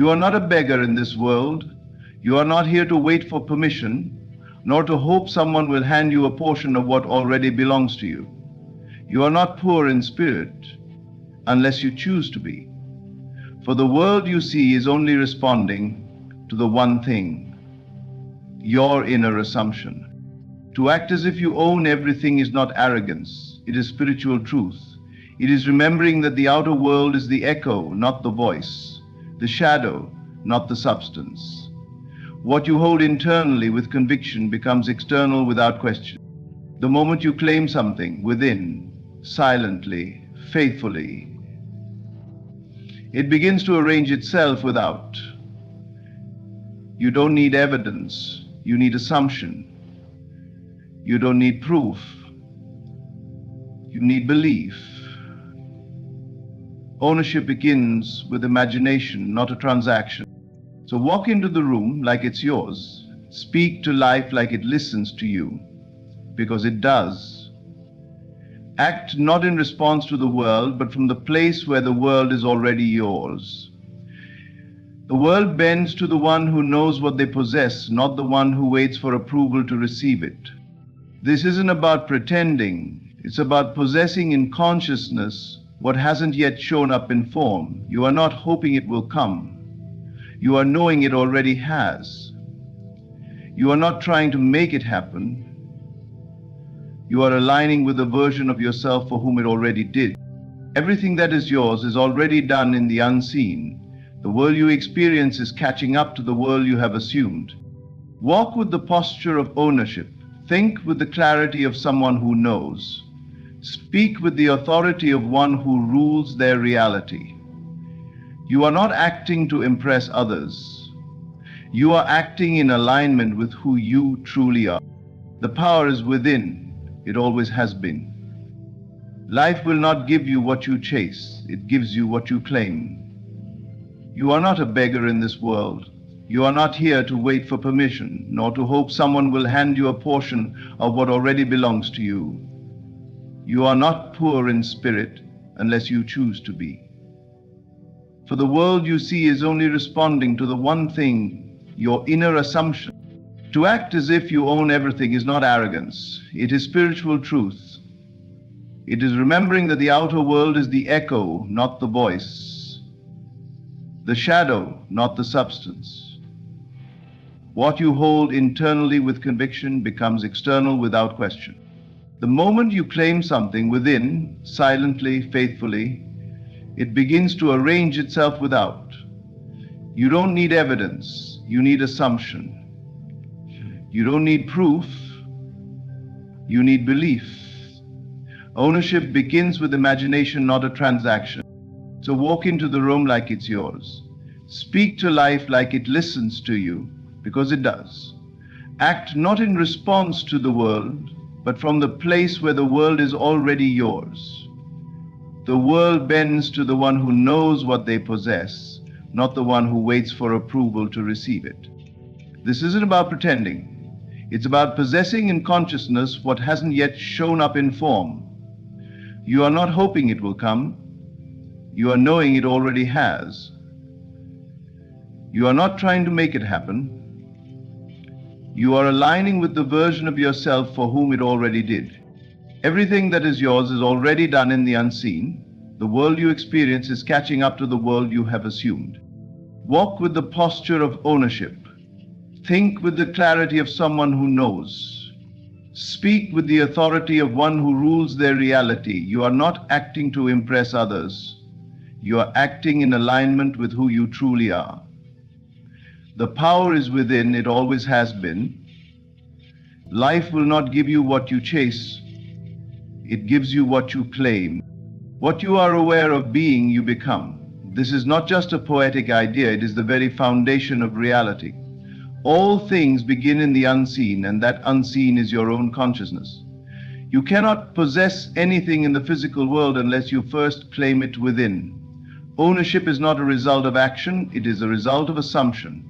You are not a beggar in this world. You are not here to wait for permission, nor to hope someone will hand you a portion of what already belongs to you. You are not poor in spirit, unless you choose to be. For the world you see is only responding to the one thing, your inner assumption. To act as if you own everything is not arrogance, it is spiritual truth. It is remembering that the outer world is the echo, not the voice, the shadow, not the substance. What you hold internally with conviction becomes external without question. The moment you claim something within, silently, faithfully, it begins to arrange itself without. You don't need evidence, you need assumption. You don't need proof, you need belief. Ownership begins with imagination, not a transaction. So walk into the room like it's yours. Speak to life like it listens to you, because it does. Act not in response to the world, but from the place where the world is already yours. The world bends to the one who knows what they possess, not the one who waits for approval to receive it. This isn't about pretending, it's about possessing in consciousness what hasn't yet shown up in form. You are not hoping it will come. You are knowing it already has. You are not trying to make it happen. You are aligning with the version of yourself for whom it already did. Everything that is yours is already done in the unseen. The world you experience is catching up to the world you have assumed. Walk with the posture of ownership. Think with the clarity of someone who knows. Speak with the authority of one who rules their reality. You are not acting to impress others. You are acting in alignment with who you truly are. The power is within. It always has been. Life will not give you what you chase. It gives you what you claim. You are not a beggar in this world. You are not here to wait for permission, nor to hope someone will hand you a portion of what already belongs to you. You are not poor in spirit unless you choose to be. For the world you see is only responding to the one thing, your inner assumption. To act as if you own everything is not arrogance. It is spiritual truth. It is remembering that the outer world is the echo, not the voice. The shadow, not the substance. What you hold internally with conviction becomes external without question. The moment you claim something within, silently, faithfully, it begins to arrange itself without. You don't need evidence, you need assumption. You don't need proof, you need belief. Ownership begins with imagination, not a transaction. So walk into the room like it's yours. Speak to life like it listens to you, because it does. Act not in response to the world, but from the place where the world is already yours. The world bends to the one who knows what they possess, not the one who waits for approval to receive it. This isn't about pretending. It's about possessing in consciousness what hasn't yet shown up in form. You are not hoping it will come. You are knowing it already has. You are not trying to make it happen. You are aligning with the version of yourself for whom it already did. Everything that is yours is already done in the unseen. The world you experience is catching up to the world you have assumed. Walk with the posture of ownership. Think with the clarity of someone who knows. Speak with the authority of one who rules their reality. You are not acting to impress others. You are acting in alignment with who you truly are. The power is within, it always has been. Life will not give you what you chase. It gives you what you claim. What you are aware of being, you become. This is not just a poetic idea, it is the very foundation of reality. All things begin in the unseen, and that unseen is your own consciousness. You cannot possess anything in the physical world unless you first claim it within. Ownership is not a result of action, it is a result of assumption.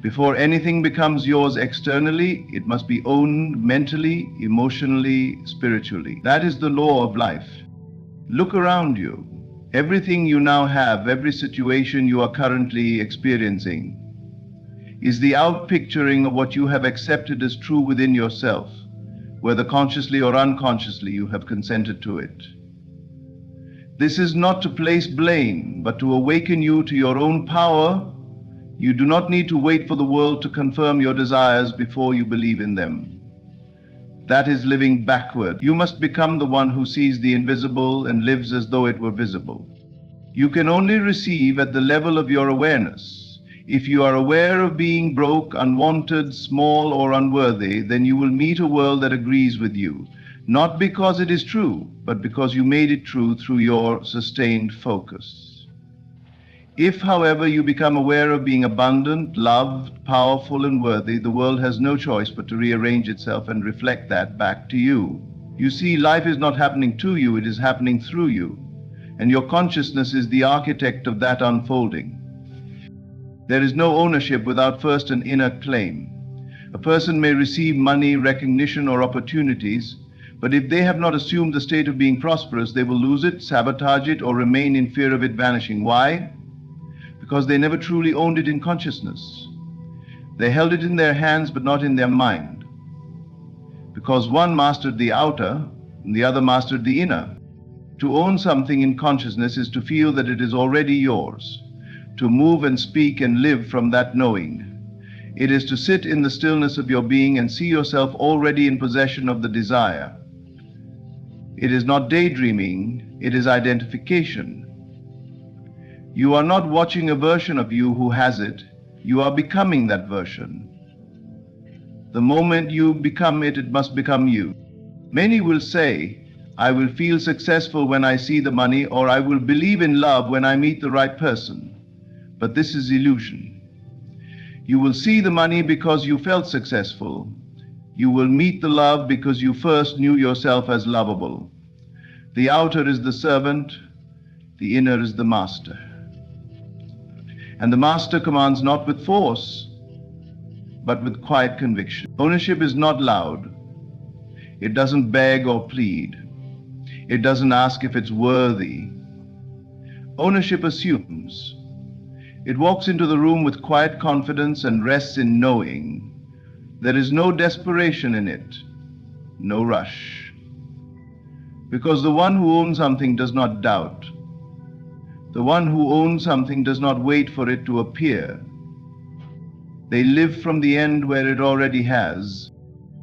Before anything becomes yours externally, it must be owned mentally, emotionally, spiritually. That is the law of life. Look around you. Everything you now have, every situation you are currently experiencing, is the outpicturing of what you have accepted as true within yourself, whether consciously or unconsciously you have consented to it. This is not to place blame, but to awaken you to your own power. You do not need to wait for the world to confirm your desires before you believe in them. That is living backward. You must become the one who sees the invisible and lives as though it were visible. You can only receive at the level of your awareness. If you are aware of being broke, unwanted, small, or unworthy, then you will meet a world that agrees with you, not because it is true, but because you made it true through your sustained focus. If, however, you become aware of being abundant, loved, powerful, and worthy, the world has no choice but to rearrange itself and reflect that back to you. You see, life is not happening to you, it is happening through you, and your consciousness is the architect of that unfolding. There is no ownership without first an inner claim. A person may receive money, recognition, or opportunities, but if they have not assumed the state of being prosperous, they will lose it, sabotage it, or remain in fear of it vanishing. Why? Because they never truly owned it in consciousness. They held it in their hands, but not in their mind. Because one mastered the outer, and the other mastered the inner. To own something in consciousness is to feel that it is already yours, to move and speak and live from that knowing. It is to sit in the stillness of your being and see yourself already in possession of the desire. It is not daydreaming, it is identification. You are not watching a version of you who has it, you are becoming that version. The moment you become it, it must become you. Many will say, I will feel successful when I see the money, or I will believe in love when I meet the right person. But this is illusion. You will see the money because you felt successful. You will meet the love because you first knew yourself as lovable. The outer is the servant, the inner is the master. And the master commands not with force, but with quiet conviction. Ownership is not loud. It doesn't beg or plead. It doesn't ask if it's worthy. Ownership assumes. It walks into the room with quiet confidence and rests in knowing. There is no desperation in it, no rush. Because the one who owns something does not doubt. The one who owns something does not wait for it to appear. They live from the end where it already has.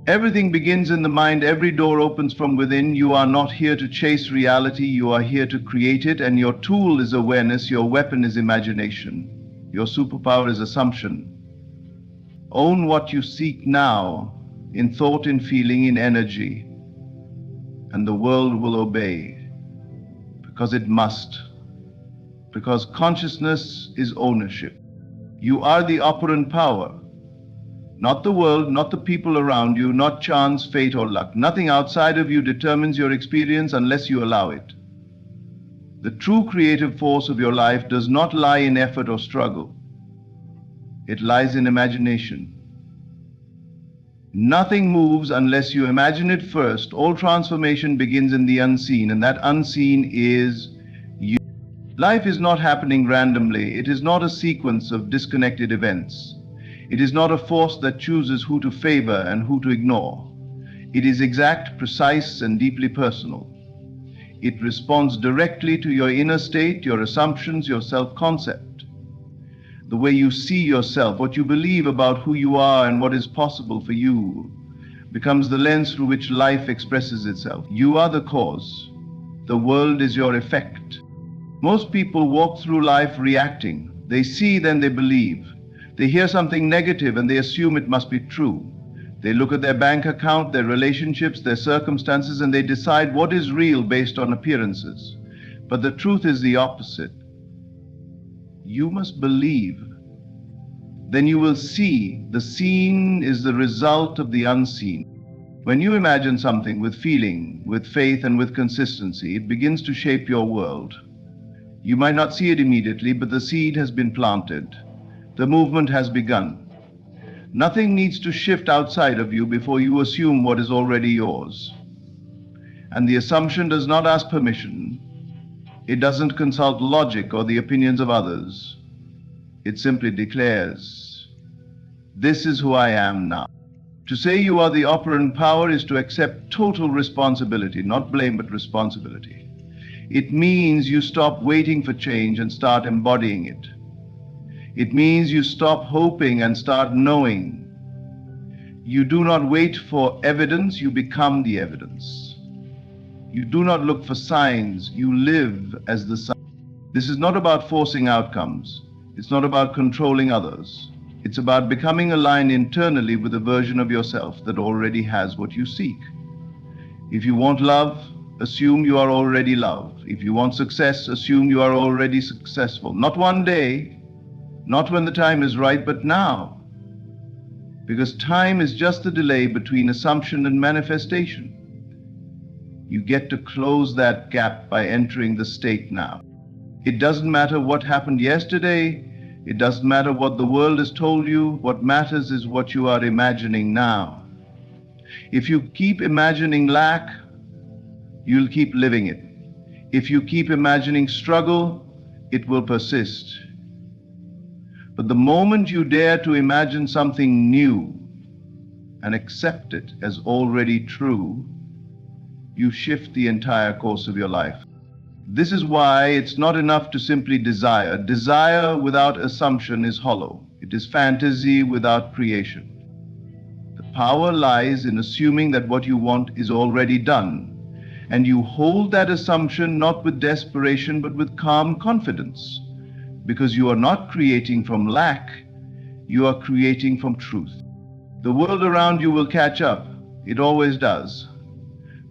Everything begins in the mind, every door opens from within. You are not here to chase reality, you are here to create it, and your tool is awareness, your weapon is imagination, your superpower is assumption. Own what you seek now, in thought, in feeling, in energy, and the world will obey, because it must. Because consciousness is ownership. You are the operant power. Not the world, not the people around you, not chance, fate, or luck. Nothing outside of you determines your experience unless you allow it. The true creative force of your life does not lie in effort or struggle. It lies in imagination. Nothing moves unless you imagine it first. All transformation begins in the unseen, and that unseen is you. Life is not happening randomly. It is not a sequence of disconnected events. It is not a force that chooses who to favor and who to ignore. It is exact, precise, and deeply personal. It responds directly to your inner state, your assumptions, your self-concept. The way you see yourself, what you believe about who you are and what is possible for you, becomes the lens through which life expresses itself. You are the cause. The world is your effect. Most people walk through life reacting. They see, then they believe. They hear something negative and they assume it must be true. They look at their bank account, their relationships, their circumstances, and they decide what is real based on appearances. But the truth is the opposite. You must believe. Then you will see. The seen is the result of the unseen. When you imagine something with feeling, with faith, and with consistency, it begins to shape your world. You might not see it immediately, but the seed has been planted. The movement has begun. Nothing needs to shift outside of you before you assume what is already yours. And the assumption does not ask permission. It doesn't consult logic or the opinions of others. It simply declares, this is who I am now. To say you are the operant power is to accept total responsibility, not blame but responsibility. It means you stop waiting for change and start embodying it. It means you stop hoping and start knowing. You do not wait for evidence, you become the evidence. You do not look for signs, you live as the sign. This is not about forcing outcomes. It's not about controlling others. It's about becoming aligned internally with a version of yourself that already has what you seek. If you want love, assume you are already loved. If you want success, assume you are already successful. Not one day, not when the time is right, but now. Because time is just the delay between assumption and manifestation. You get to close that gap by entering the state now. It doesn't matter what happened yesterday. It doesn't matter what the world has told you. What matters is what you are imagining now. If you keep imagining lack, you'll keep living it. If you keep imagining struggle, it will persist. But the moment you dare to imagine something new and accept it as already true, you shift the entire course of your life. This is why it's not enough to simply desire. Desire without assumption is hollow. It is fantasy without creation. The power lies in assuming that what you want is already done, and you hold that assumption not with desperation but with calm confidence, because you are not creating from lack, you are creating from truth. The world around you will catch up. It always does.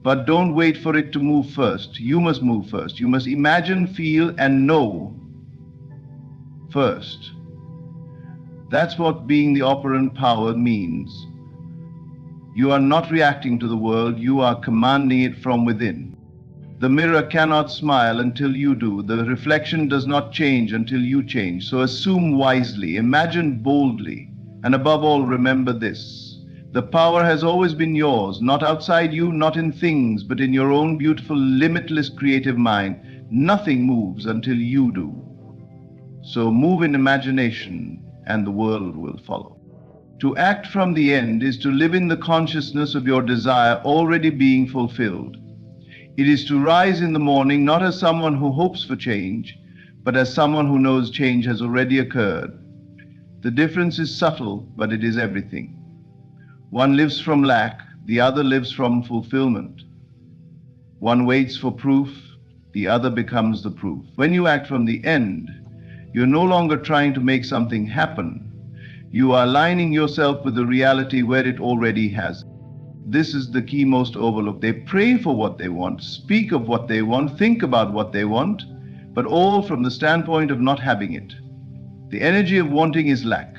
But don't wait for it to move first. You must move first. You must imagine, feel, and know first. That's what being the operant power means. You are not reacting to the world, you are commanding it from within. The mirror cannot smile until you do. The reflection does not change until you change. So assume wisely, imagine boldly, and above all, remember this. The power has always been yours, not outside you, not in things, but in your own beautiful, limitless creative mind. Nothing moves until you do. So move in imagination, and the world will follow. To act from the end is to live in the consciousness of your desire already being fulfilled. It is to rise in the morning not as someone who hopes for change, but as someone who knows change has already occurred. The difference is subtle, but it is everything. One lives from lack, the other lives from fulfillment. One waits for proof, the other becomes the proof. When you act from the end, you're no longer trying to make something happen. You are aligning yourself with the reality where it already has. This is the key most overlooked. They pray for what they want, speak of what they want, think about what they want, but all from the standpoint of not having it. The energy of wanting is lack.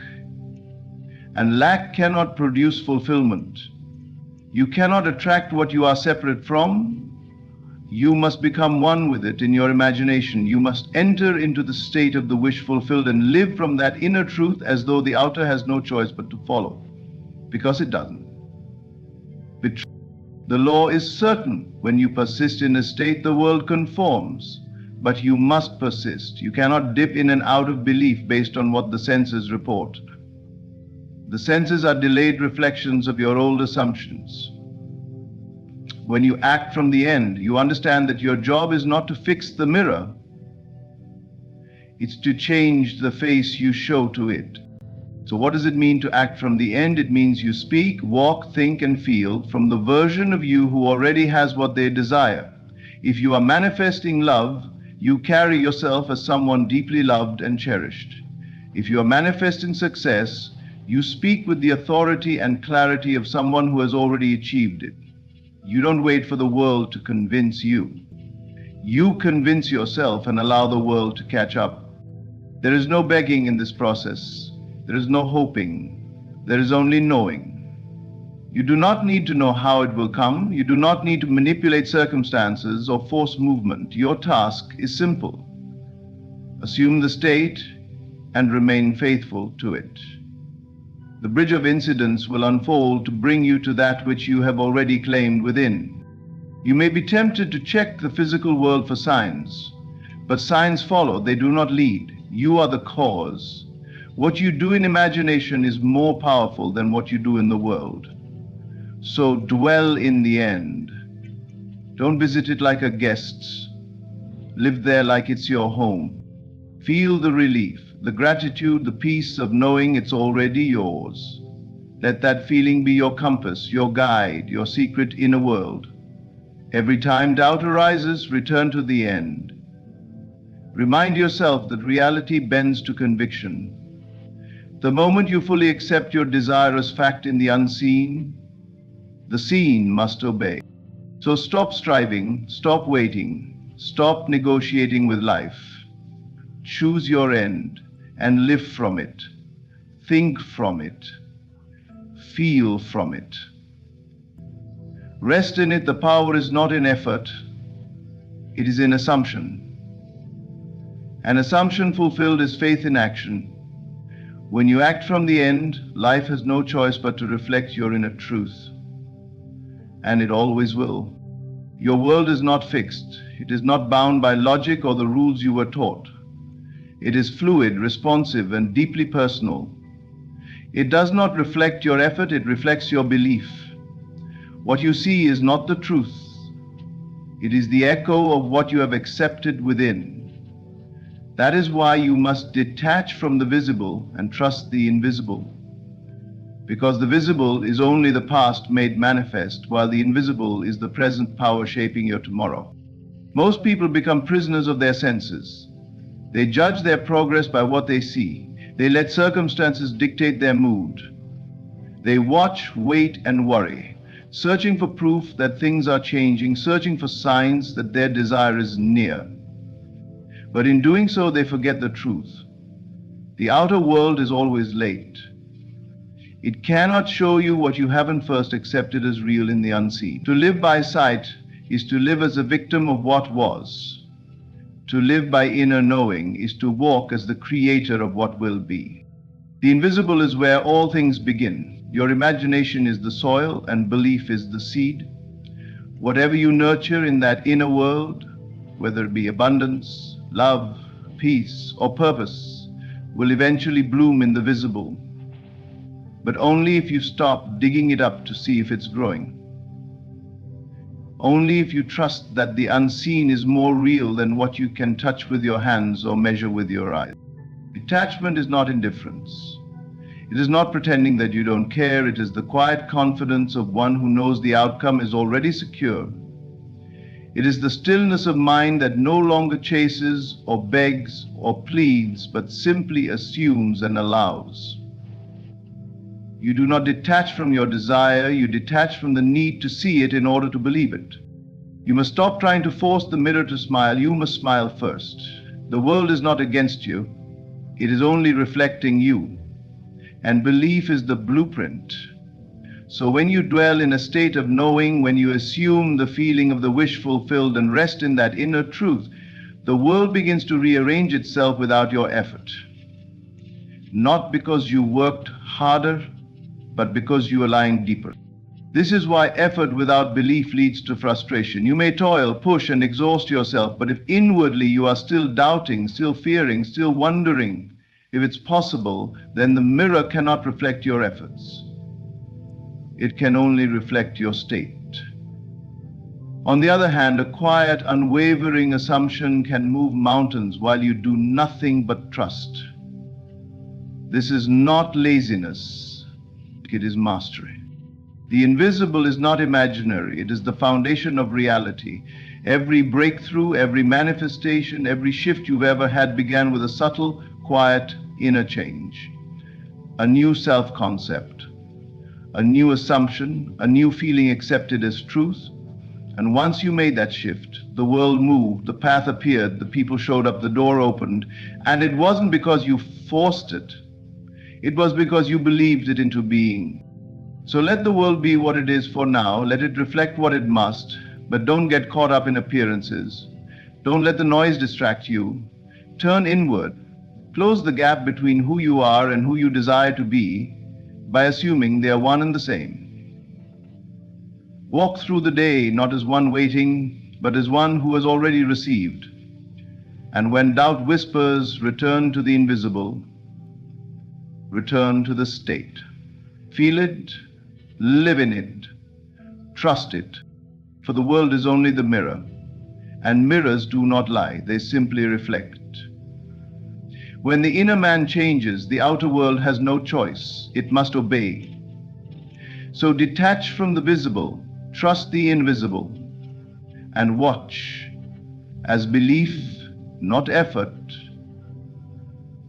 And lack cannot produce fulfillment. You cannot attract what you are separate from. You must become one with it in your imagination. You must enter into the state of the wish fulfilled and live from that inner truth as though the outer has no choice but to follow, because it doesn't. The law is certain. When you persist in a state, the world conforms. But you must persist. You cannot dip in and out of belief based on what the senses report. The senses are delayed reflections of your old assumptions. When you act from the end, you understand that your job is not to fix the mirror. It's to change the face you show to it. So what does it mean to act from the end? It means you speak, walk, think, and feel from the version of you who already has what they desire. If you are manifesting love, you carry yourself as someone deeply loved and cherished. If you are manifesting success, you speak with the authority and clarity of someone who has already achieved it. You don't wait for the world to convince you. You convince yourself and allow the world to catch up. There is no begging in this process. There is no hoping. There is only knowing. You do not need to know how it will come. You do not need to manipulate circumstances or force movement. Your task is simple. Assume the state and remain faithful to it. The bridge of incidents will unfold to bring you to that which you have already claimed within. You may be tempted to check the physical world for signs, But signs follow, they do not lead. You are the cause. What you do in imagination is more powerful than what you do in the world. So dwell in the end. Don't visit it like a guest. Live there like it's your home. Feel the relief, the gratitude, the peace of knowing it's already yours. Let that feeling be your compass, your guide, your secret inner world. Every time doubt arises, return to the end. Remind yourself that reality bends to conviction. The moment you fully accept your desire as fact in the unseen, the seen must obey. So stop striving, stop waiting, stop negotiating with life. Choose your end and live from it. Think from it. Feel from it. Rest in it. The power is not in effort, it is in assumption. An assumption fulfilled is faith in action. When you act from the end, life has no choice but to reflect your inner truth. And it always will. Your world is not fixed. It is not bound by logic or the rules you were taught. It is fluid, responsive, and deeply personal. It does not reflect your effort, it reflects your belief. What you see is not the truth. It is the echo of what you have accepted within. That is why you must detach from the visible and trust the invisible. Because the visible is only the past made manifest, while the invisible is the present power shaping your tomorrow. Most people become prisoners of their senses. They judge their progress by what they see. They let circumstances dictate their mood. They watch, wait, and worry, searching for proof that things are changing, searching for signs that their desire is near. But in doing so, they forget the truth. The outer world is always late. It cannot show you what you haven't first accepted as real in the unseen. To live by sight is to live as a victim of what was. To live by inner knowing is to walk as the creator of what will be. The invisible is where all things begin. Your imagination is the soil and belief is the seed. Whatever you nurture in that inner world, whether it be abundance, love, peace, or purpose, will eventually bloom in the visible. But only if you stop digging it up to see if it's growing. Only if you trust that the unseen is more real than what you can touch with your hands or measure with your eyes. Detachment is not indifference. It is not pretending that you don't care. It is the quiet confidence of one who knows the outcome is already secure. It is the stillness of mind that no longer chases or begs or pleads, but simply assumes and allows. You do not detach from your desire, you detach from the need to see it in order to believe it. You must stop trying to force the mirror to smile, you must smile first. The world is not against you, it is only reflecting you. And belief is the blueprint. So when you dwell in a state of knowing, when you assume the feeling of the wish fulfilled and rest in that inner truth, the world begins to rearrange itself without your effort. Not because you worked harder, but because you are lying deeper. This is why effort without belief leads to frustration. You may toil, push, and exhaust yourself, but if inwardly you are still doubting, still fearing, still wondering if it's possible, then the mirror cannot reflect your efforts. It can only reflect your state. On the other hand, a quiet, unwavering assumption can move mountains while you do nothing but trust. This is not laziness, it is mastery. The invisible is not imaginary, it is the foundation of reality. Every breakthrough, every manifestation, every shift you've ever had began with a subtle, quiet inner change. A new self-concept, a new assumption, a new feeling accepted as truth. And once you made that shift, the world moved, the path appeared, the people showed up, the door opened. And it wasn't because you forced it. It was because you believed it into being. So let the world be what it is for now. Let it reflect what it must, but don't get caught up in appearances. Don't let the noise distract you. Turn inward. Close the gap between who you are and who you desire to be by assuming they are one and the same. Walk through the day not as one waiting, but as one who has already received. And when doubt whispers, return to the invisible, return to the state. Feel it, live in it, trust it, for the world is only the mirror, and mirrors do not lie, they simply reflect. When the inner man changes, the outer world has no choice, it must obey. So detach from the visible, trust the invisible, and watch as belief, not effort,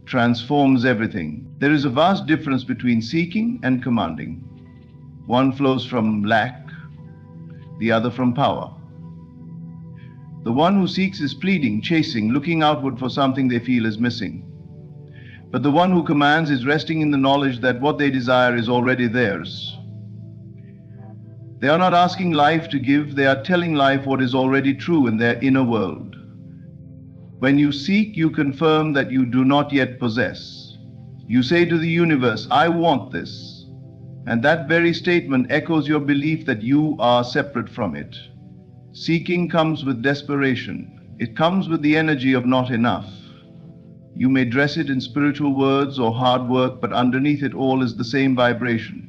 transforms everything. There is a vast difference between seeking and commanding. One flows from lack, the other from power. The one who seeks is pleading, chasing, looking outward for something they feel is missing. But the one who commands is resting in the knowledge that what they desire is already theirs. They are not asking life to give, they are telling life what is already true in their inner world. When you seek, you confirm that you do not yet possess. You say to the universe, I want this. And that very statement echoes your belief that you are separate from it. Seeking comes with desperation. It comes with the energy of not enough. You may dress it in spiritual words or hard work, but underneath it all is the same vibration.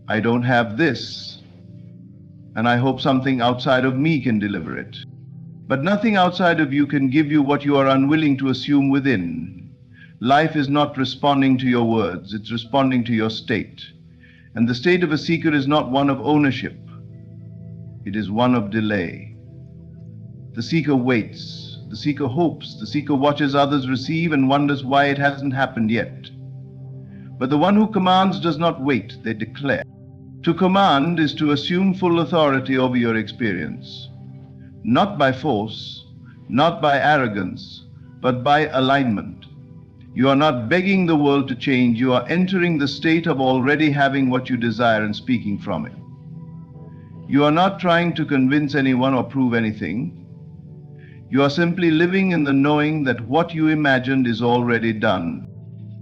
I don't have this, and I hope something outside of me can deliver it. But nothing outside of you can give you what you are unwilling to assume within. Life is not responding to your words, it's responding to your state. And the state of a seeker is not one of ownership, it is one of delay. The seeker waits. The seeker hopes, the seeker watches others receive and wonders why it hasn't happened yet. But the one who commands does not wait, they declare. To command is to assume full authority over your experience, not by force, not by arrogance, but by alignment. You are not begging the world to change, you are entering the state of already having what you desire and speaking from it. You are not trying to convince anyone or prove anything. You are simply living in the knowing that what you imagined is already done.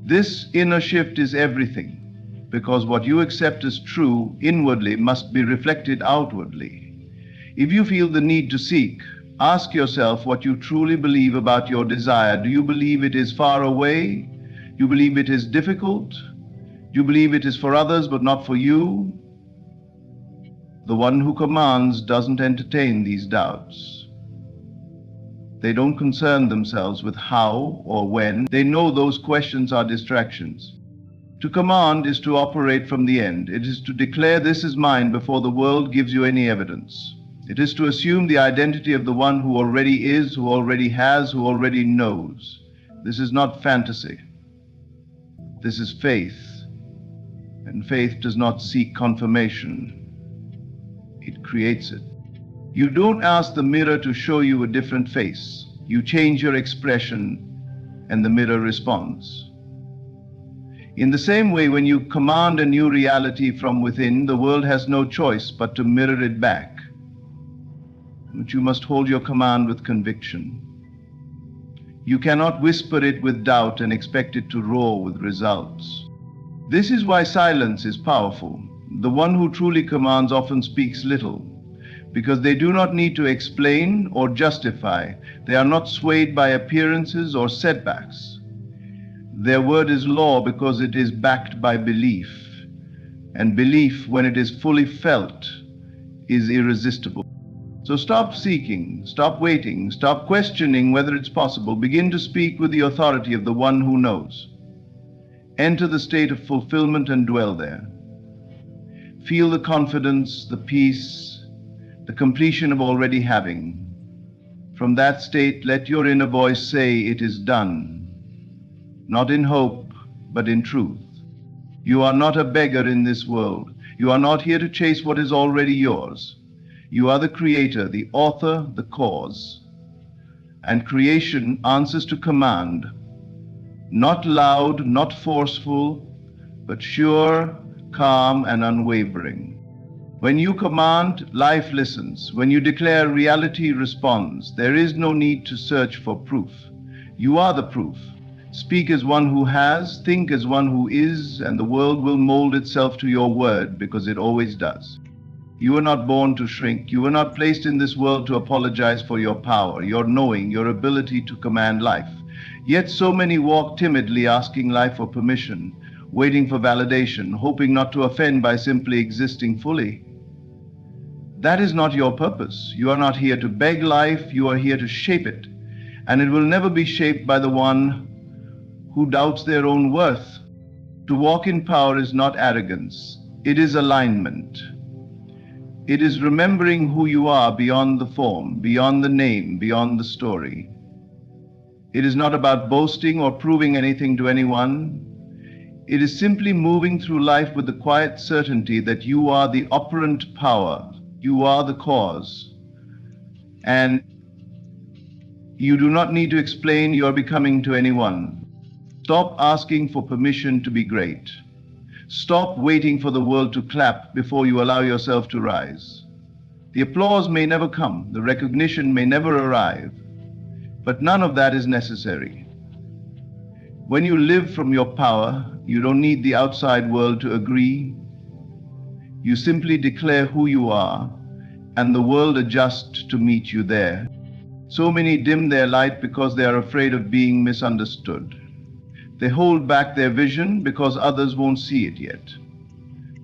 This inner shift is everything, because what you accept as true inwardly must be reflected outwardly. If you feel the need to seek, ask yourself what you truly believe about your desire. Do you believe it is far away? Do you believe it is difficult? Do you believe it is for others but not for you? The one who commands doesn't entertain these doubts. They don't concern themselves with how or when. They know those questions are distractions. To command is to operate from the end. It is to declare this is mine before the world gives you any evidence. It is to assume the identity of the one who already is, who already has, who already knows. This is not fantasy. This is faith. And faith does not seek confirmation. It creates it. You don't ask the mirror to show you a different face. You change your expression and the mirror responds. In the same way, when you command a new reality from within, the world has no choice but to mirror it back. But you must hold your command with conviction. You cannot whisper it with doubt and expect it to roar with results. This is why silence is powerful. The one who truly commands often speaks little, because they do not need to explain or justify. They are not swayed by appearances or setbacks. Their word is law because it is backed by belief. And belief, when it is fully felt, is irresistible. So stop seeking, stop waiting, stop questioning whether it's possible. Begin to speak with the authority of the one who knows. Enter the state of fulfillment and dwell there. Feel the confidence, the peace, the completion of already having. From that state, let your inner voice say, it is done. Not in hope, but in truth. You are not a beggar in this world. You are not here to chase what is already yours. You are the creator, the author, the cause. And creation answers to command. Not loud, not forceful, but sure, calm, and unwavering. When you command, life listens. When you declare, reality responds. There is no need to search for proof. You are the proof. Speak as one who has, think as one who is, and the world will mold itself to your word because it always does. You were not born to shrink. You were not placed in this world to apologize for your power, your knowing, your ability to command life. Yet so many walk timidly asking life for permission, waiting for validation, hoping not to offend by simply existing fully. That is not your purpose. You are not here to beg life, you are here to shape it. And it will never be shaped by the one who doubts their own worth. To walk in power is not arrogance, it is alignment. It is remembering who you are beyond the form, beyond the name, beyond the story. It is not about boasting or proving anything to anyone. It is simply moving through life with the quiet certainty that you are the operant power, you are the cause, and you do not need to explain your becoming to anyone. Stop asking for permission to be great. Stop waiting for the world to clap before you allow yourself to rise. The applause may never come, the recognition may never arrive, but none of that is necessary. When you live from your power, you don't need the outside world to agree. You simply declare who you are, and the world adjusts to meet you there. So many dim their light because they are afraid of being misunderstood. They hold back their vision because others won't see it yet.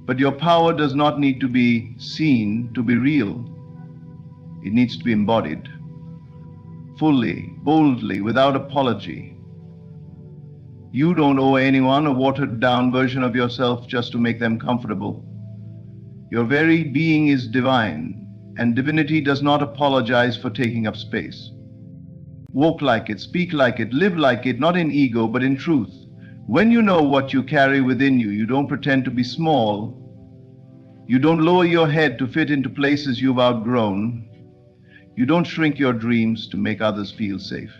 But your power does not need to be seen to be real. It needs to be embodied, fully, boldly, without apology. You don't owe anyone a watered-down version of yourself just to make them comfortable. Your very being is divine, and divinity does not apologize for taking up space. Walk like it, speak like it, live like it, not in ego, but in truth. When you know what you carry within you, you don't pretend to be small. You don't lower your head to fit into places you've outgrown. You don't shrink your dreams to make others feel safe.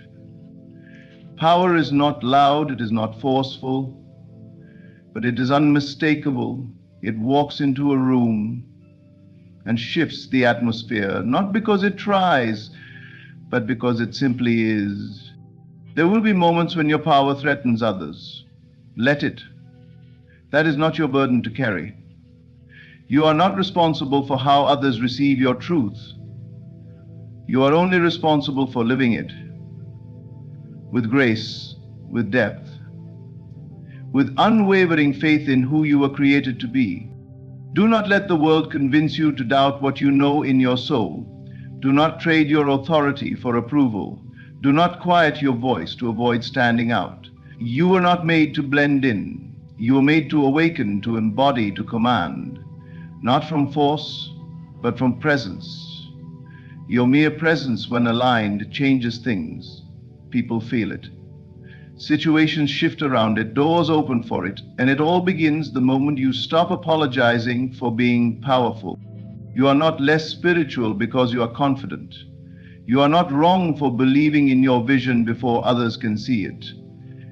Power is not loud, it is not forceful, but it is unmistakable. It walks into a room and shifts the atmosphere, not because it tries, but because it simply is. There will be moments when your power threatens others. Let it. That is not your burden to carry. You are not responsible for how others receive your truth. You are only responsible for living it with grace, with depth, with unwavering faith in who you were created to be. Do not let the world convince you to doubt what you know in your soul. Do not trade your authority for approval. Do not quiet your voice to avoid standing out. You were not made to blend in. You were made to awaken, to embody, to command. Not from force, but from presence. Your mere presence, when aligned, changes things. People feel it. Situations shift around it, doors open for it, and it all begins the moment you stop apologizing for being powerful. You are not less spiritual because you are confident. You are not wrong for believing in your vision before others can see it.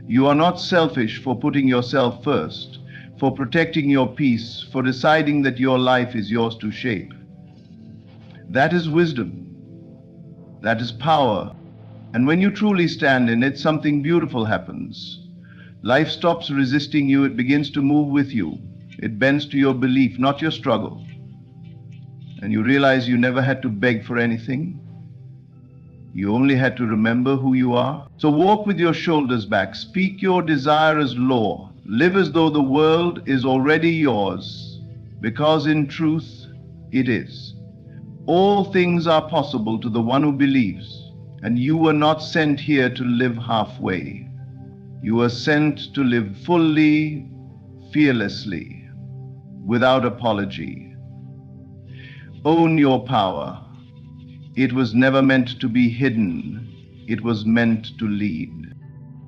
You are not selfish for putting yourself first, for protecting your peace, for deciding that your life is yours to shape. That is wisdom. That is power. And when you truly stand in it, something beautiful happens. Life stops resisting you, it begins to move with you. It bends to your belief, not your struggle. And you realize you never had to beg for anything. You only had to remember who you are. So walk with your shoulders back, speak your desire as law, live as though the world is already yours, because in truth it is. All things are possible to the one who believes. And you were not sent here to live halfway. You were sent to live fully, fearlessly, without apology. Own your power. It was never meant to be hidden. It was meant to lead.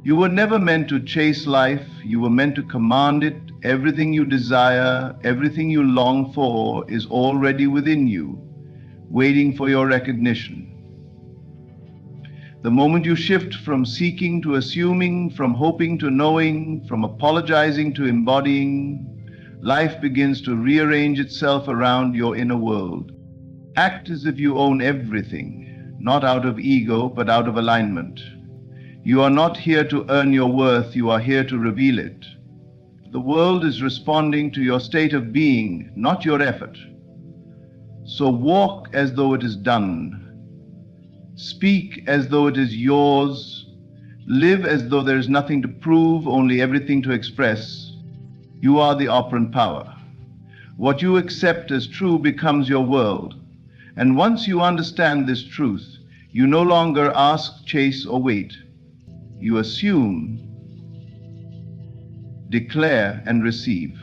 You were never meant to chase life. You were meant to command it. Everything you desire, everything you long for is already within you, waiting for your recognition. The moment you shift from seeking to assuming, from hoping to knowing, from apologizing to embodying, life begins to rearrange itself around your inner world. Act as if you own everything, not out of ego, but out of alignment. You are not here to earn your worth, you are here to reveal it. The world is responding to your state of being, not your effort. So walk as though it is done. Speak as though it is yours. Live as though there is nothing to prove, only everything to express. You are the operant power. What you accept as true becomes your world. And once you understand this truth, you no longer ask, chase, or wait. You assume, declare, and receive.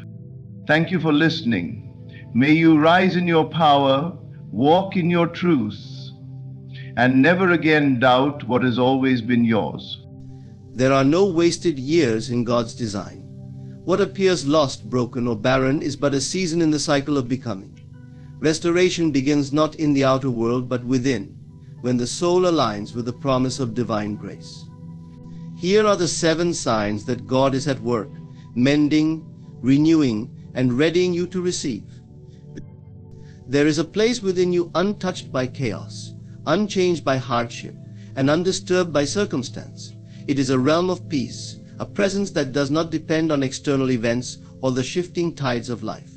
Thank you for listening. May you rise in your power, walk in your truth, and never again doubt what has always been yours. There are no wasted years in God's design. What appears lost, broken, or barren is but a season in the cycle of becoming. Restoration begins not in the outer world, but within, when the soul aligns with the promise of divine grace. Here are the 7 signs that God is at work, mending, renewing, and readying you to receive. There is a place within you untouched by chaos, unchanged by hardship, and undisturbed by circumstance. It is a realm of peace, a presence that does not depend on external events or the shifting tides of life.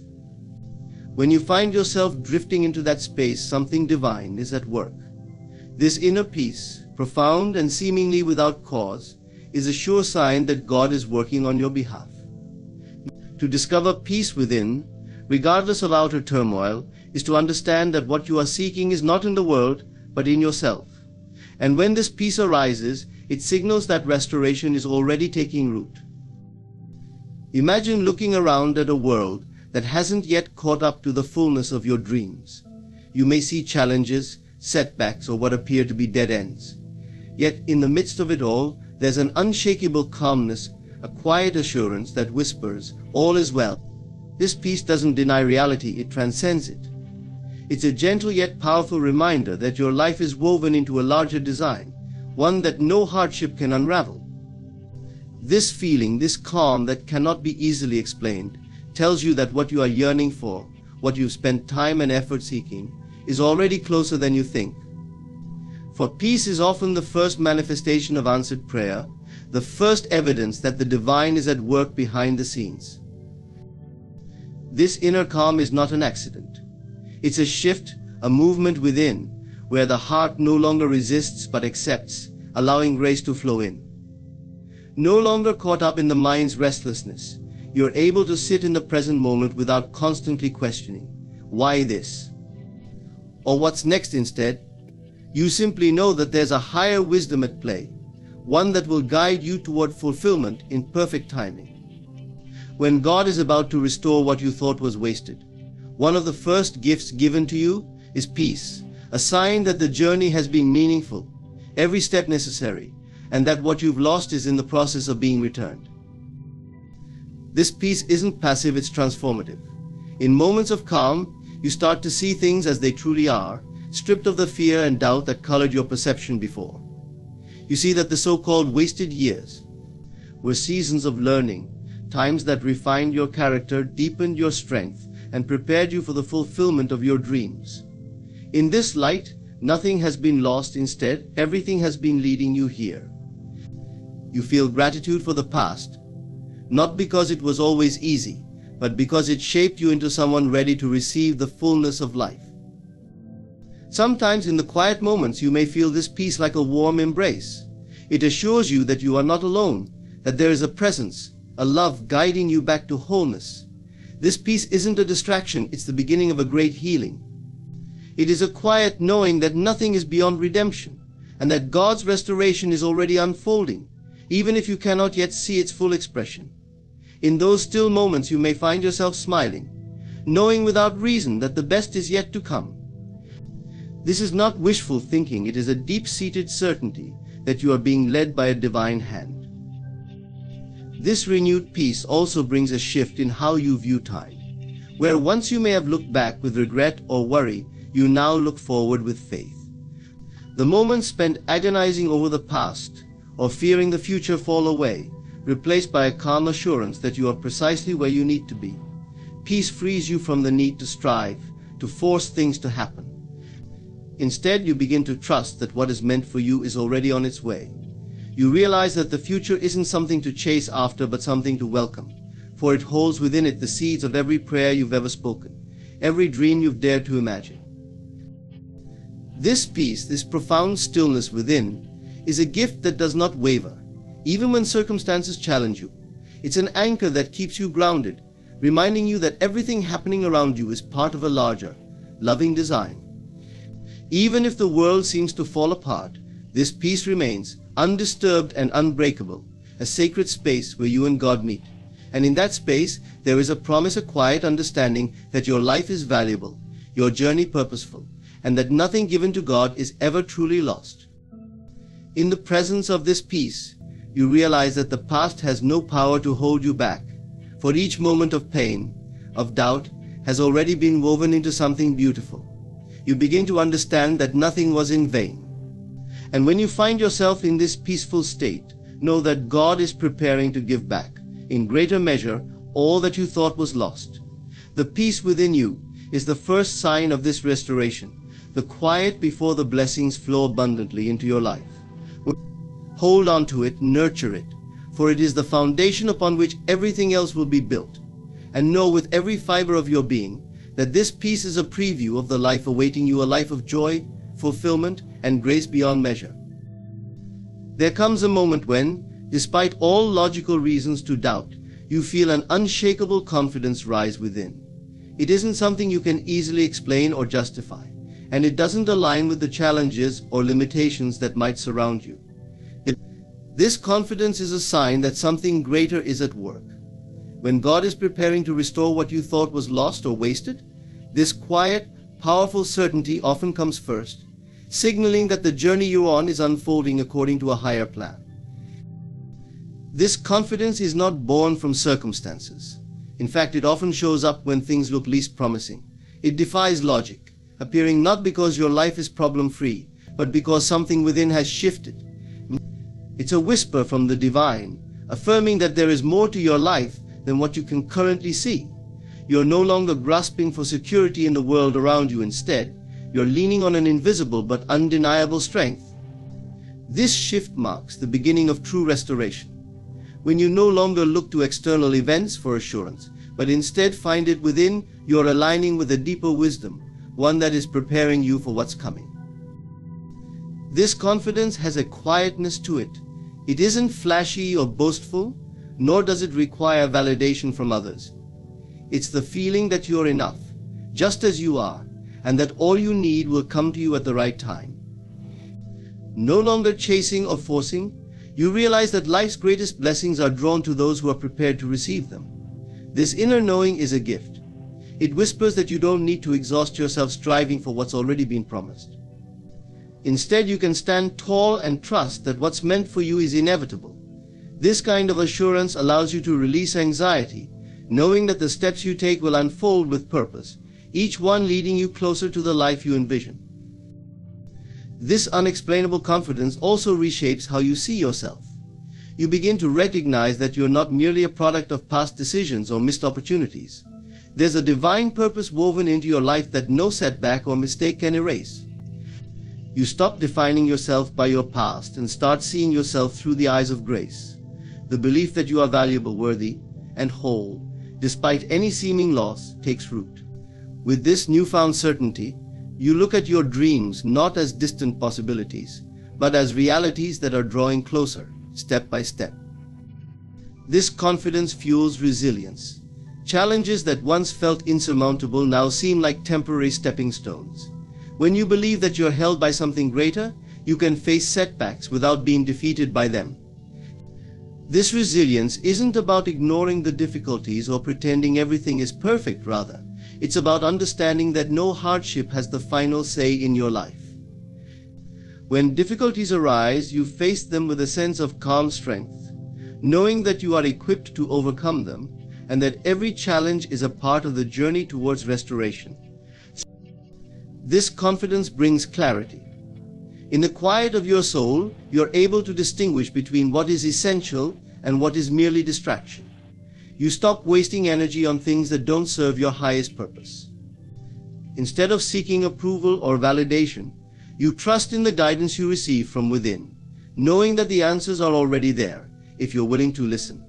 When you find yourself drifting into that space, something divine is at work. This inner peace, profound and seemingly without cause, is a sure sign that God is working on your behalf. To discover peace within, regardless of outer turmoil, is to understand that what you are seeking is not in the world, but in yourself. And when this peace arises, it signals that restoration is already taking root. Imagine looking around at a world that hasn't yet caught up to the fullness of your dreams. You may see challenges, setbacks, or what appear to be dead ends. Yet in the midst of it all, there's an unshakable calmness, a quiet assurance that whispers, all is well. This peace doesn't deny reality, it transcends it. It's a gentle yet powerful reminder that your life is woven into a larger design, one that no hardship can unravel. This feeling, this calm that cannot be easily explained, tells you that what you are yearning for, what you've spent time and effort seeking, is already closer than you think. For peace is often the first manifestation of answered prayer, the first evidence that the divine is at work behind the scenes. This inner calm is not an accident. It's a shift, a movement within, where the heart no longer resists but accepts, allowing grace to flow in. No longer caught up in the mind's restlessness, you're able to sit in the present moment without constantly questioning, why this? Or what's next instead? You simply know that there's a higher wisdom at play, one that will guide you toward fulfillment in perfect timing. When God is about to restore what you thought was wasted, one of the first gifts given to you is peace, a sign that the journey has been meaningful, every step necessary, and that what you've lost is in the process of being returned. This peace isn't passive, it's transformative. In moments of calm, you start to see things as they truly are, stripped of the fear and doubt that colored your perception before. You see that the so-called wasted years were seasons of learning, times that refined your character, deepened your strength, and prepared you for the fulfillment of your dreams. In this light, nothing has been lost. Instead, everything has been leading you here. You feel gratitude for the past, not because it was always easy, but because it shaped you into someone ready to receive the fullness of life. Sometimes in the quiet moments you may feel this peace like a warm embrace. It assures you that you are not alone, that there is a presence, a love guiding you back to wholeness. This peace isn't a distraction, it's the beginning of a great healing. It is a quiet knowing that nothing is beyond redemption, and that God's restoration is already unfolding, even if you cannot yet see its full expression. In those still moments you may find yourself smiling, knowing without reason that the best is yet to come. This is not wishful thinking, it is a deep-seated certainty that you are being led by a divine hand. This renewed peace also brings a shift in how you view time, where once you may have looked back with regret or worry, you now look forward with faith. The moments spent agonizing over the past or fearing the future fall away, replaced by a calm assurance that you are precisely where you need to be. Peace frees you from the need to strive, to force things to happen. Instead, you begin to trust that what is meant for you is already on its way. You realize that the future isn't something to chase after, but something to welcome, for it holds within it the seeds of every prayer you've ever spoken, every dream you've dared to imagine. This peace, this profound stillness within, is a gift that does not waver, even when circumstances challenge you. It's an anchor that keeps you grounded, reminding you that everything happening around you is part of a larger, loving design. Even if the world seems to fall apart, this peace remains undisturbed and unbreakable, a sacred space where you and God meet. And in that space, there is a promise, a quiet understanding that your life is valuable, your journey purposeful, and that nothing given to God is ever truly lost. In the presence of this peace, you realize that the past has no power to hold you back, for each moment of pain, of doubt, has already been woven into something beautiful. You begin to understand that nothing was in vain. And when you find yourself in this peaceful state, know that God is preparing to give back, in greater measure, all that you thought was lost. The peace within you is the first sign of this restoration, the quiet before the blessings flow abundantly into your life. Hold on to it, nurture it, for it is the foundation upon which everything else will be built. And know with every fiber of your being that this peace is a preview of the life awaiting you, a life of joy, fulfillment, and grace beyond measure. There comes a moment when, despite all logical reasons to doubt, you feel an unshakable confidence rise within. It isn't something you can easily explain or justify, and it doesn't align with the challenges or limitations that might surround you. This confidence is a sign that something greater is at work. When God is preparing to restore what you thought was lost or wasted, this quiet, powerful certainty often comes first, signaling that the journey you're on is unfolding according to a higher plan. This confidence is not born from circumstances. In fact, it often shows up when things look least promising. It defies logic, appearing not because your life is problem-free, but because something within has shifted. It's a whisper from the divine, affirming that there is more to your life than what you can currently see. You're no longer grasping for security in the world around you. Instead, you're leaning on an invisible but undeniable strength. This shift marks the beginning of true restoration, when you no longer look to external events for assurance, but instead find it within. You're aligning with a deeper wisdom, one that is preparing you for what's coming. This confidence has a quietness to it. It isn't flashy or boastful, nor does it require validation from others. It's the feeling that you're enough, just as you are, and that all you need will come to you at the right time. No longer chasing or forcing, you realize that life's greatest blessings are drawn to those who are prepared to receive them. This inner knowing is a gift. It whispers that you don't need to exhaust yourself striving for what's already been promised. Instead, you can stand tall and trust that what's meant for you is inevitable. This kind of assurance allows you to release anxiety, knowing that the steps you take will unfold with purpose, each one leading you closer to the life you envision. This unexplainable confidence also reshapes how you see yourself. You begin to recognize that you're not merely a product of past decisions or missed opportunities. There's a divine purpose woven into your life that no setback or mistake can erase. You stop defining yourself by your past and start seeing yourself through the eyes of grace. The belief that you are valuable, worthy, and whole, despite any seeming loss, takes root. With this newfound certainty, you look at your dreams not as distant possibilities, but as realities that are drawing closer, step by step. This confidence fuels resilience. Challenges that once felt insurmountable now seem like temporary stepping stones. When you believe that you're held by something greater, you can face setbacks without being defeated by them. This resilience isn't about ignoring the difficulties or pretending everything is perfect. Rather, it's about understanding that no hardship has the final say in your life. When difficulties arise, you face them with a sense of calm strength, knowing that you are equipped to overcome them and that every challenge is a part of the journey towards restoration. This confidence brings clarity. In the quiet of your soul, you're able to distinguish between what is essential and what is merely distraction. You stop wasting energy on things that don't serve your highest purpose. Instead of seeking approval or validation, you trust in the guidance you receive from within, knowing that the answers are already there if you're willing to listen.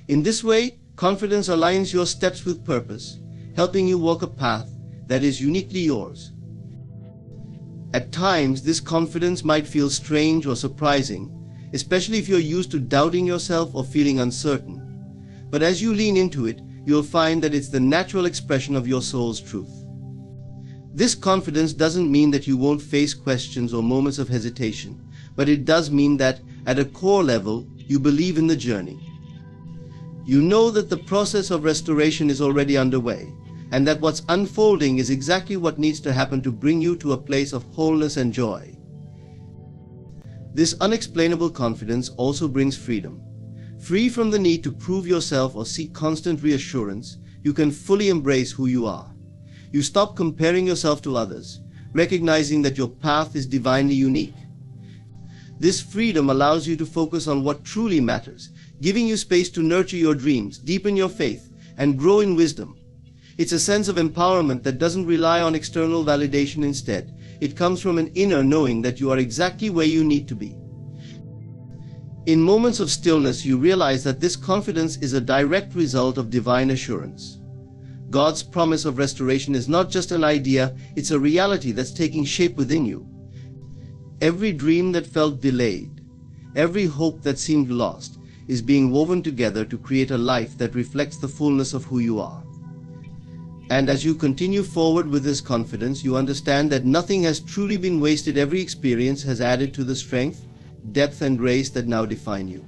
In this way, confidence aligns your steps with purpose, helping you walk a path that is uniquely yours. At times, this confidence might feel strange or surprising, especially if you're used to doubting yourself or feeling uncertain. But as you lean into it, you'll find that it's the natural expression of your soul's truth. This confidence doesn't mean that you won't face questions or moments of hesitation, but it does mean that, at a core level, you believe in the journey. You know that the process of restoration is already underway, and that what's unfolding is exactly what needs to happen to bring you to a place of wholeness and joy. This unexplainable confidence also brings freedom. Free from the need to prove yourself or seek constant reassurance, you can fully embrace who you are. You stop comparing yourself to others, recognizing that your path is divinely unique. This freedom allows you to focus on what truly matters, giving you space to nurture your dreams, deepen your faith, and grow in wisdom. It's a sense of empowerment that doesn't rely on external validation. Instead, it comes from an inner knowing that you are exactly where you need to be. In moments of stillness, you realize that this confidence is a direct result of divine assurance. God's promise of restoration is not just an idea, it's a reality that's taking shape within you. Every dream that felt delayed, every hope that seemed lost, is being woven together to create a life that reflects the fullness of who you are. And as you continue forward with this confidence, you understand that nothing has truly been wasted. Every experience has added to the strength, depth, and grace that now define you.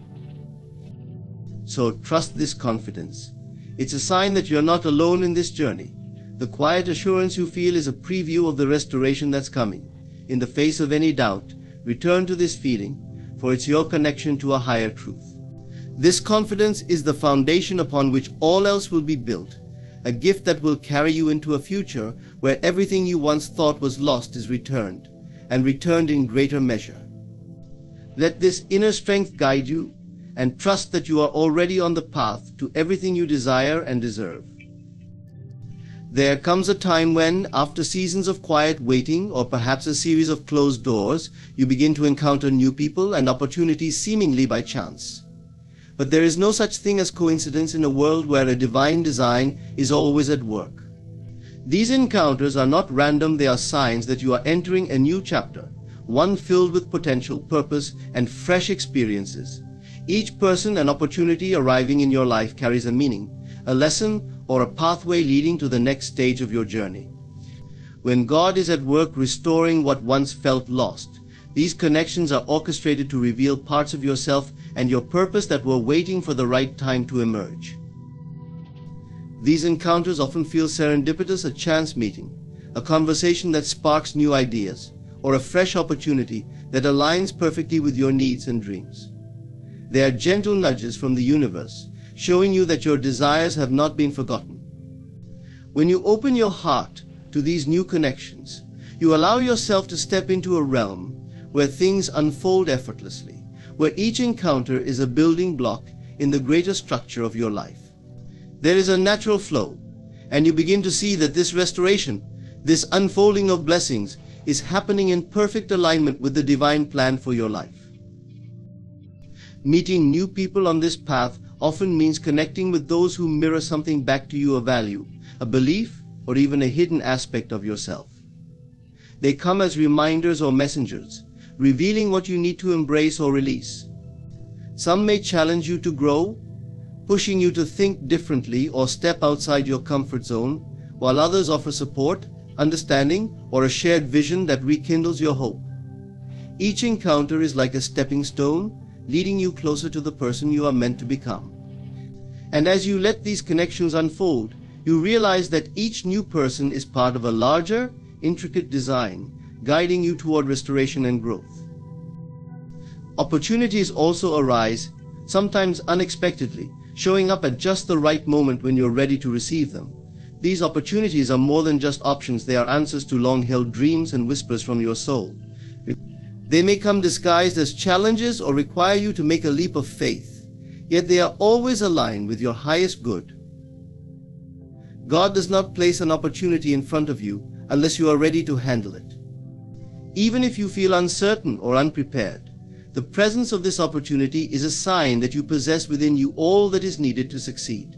So trust this confidence. It's a sign that you're not alone in this journey. The quiet assurance you feel is a preview of the restoration that's coming. In the face of any doubt, return to this feeling, for it's your connection to a higher truth. This confidence is the foundation upon which all else will be built, a gift that will carry you into a future where everything you once thought was lost is returned, and returned in greater measure. Let this inner strength guide you, and trust that you are already on the path to everything you desire and deserve. There comes a time when, after seasons of quiet waiting or perhaps a series of closed doors, you begin to encounter new people and opportunities seemingly by chance. But there is no such thing as coincidence in a world where a divine design is always at work. These encounters are not random, they are signs that you are entering a new chapter, one filled with potential, purpose, and fresh experiences. Each person and opportunity arriving in your life carries a meaning, a lesson, or a pathway leading to the next stage of your journey. When God is at work restoring what once felt lost, these connections are orchestrated to reveal parts of yourself and your purpose that were waiting for the right time to emerge. These encounters often feel serendipitous, a chance meeting, a conversation that sparks new ideas, or a fresh opportunity that aligns perfectly with your needs and dreams. They are gentle nudges from the universe, showing you that your desires have not been forgotten. When you open your heart to these new connections, you allow yourself to step into a realm where things unfold effortlessly, where each encounter is a building block in the greater structure of your life. There is a natural flow, and you begin to see that this restoration, this unfolding of blessings, is happening in perfect alignment with the divine plan for your life. Meeting new people on this path often means connecting with those who mirror something back to you, a value, a belief, or even a hidden aspect of yourself. They come as reminders or messengers, revealing what you need to embrace or release. Some may challenge you to grow, pushing you to think differently or step outside your comfort zone, while others offer support, understanding, or a shared vision that rekindles your hope. Each encounter is like a stepping stone, leading you closer to the person you are meant to become. And as you let these connections unfold, you realize that each new person is part of a larger, intricate design, guiding you toward restoration and growth. Opportunities also arise, sometimes unexpectedly, showing up at just the right moment when you're ready to receive them. These opportunities are more than just options, they are answers to long-held dreams and whispers from your soul. They may come disguised as challenges or require you to make a leap of faith, yet they are always aligned with your highest good. God does not place an opportunity in front of you unless you are ready to handle it. Even if you feel uncertain or unprepared, the presence of this opportunity is a sign that you possess within you all that is needed to succeed.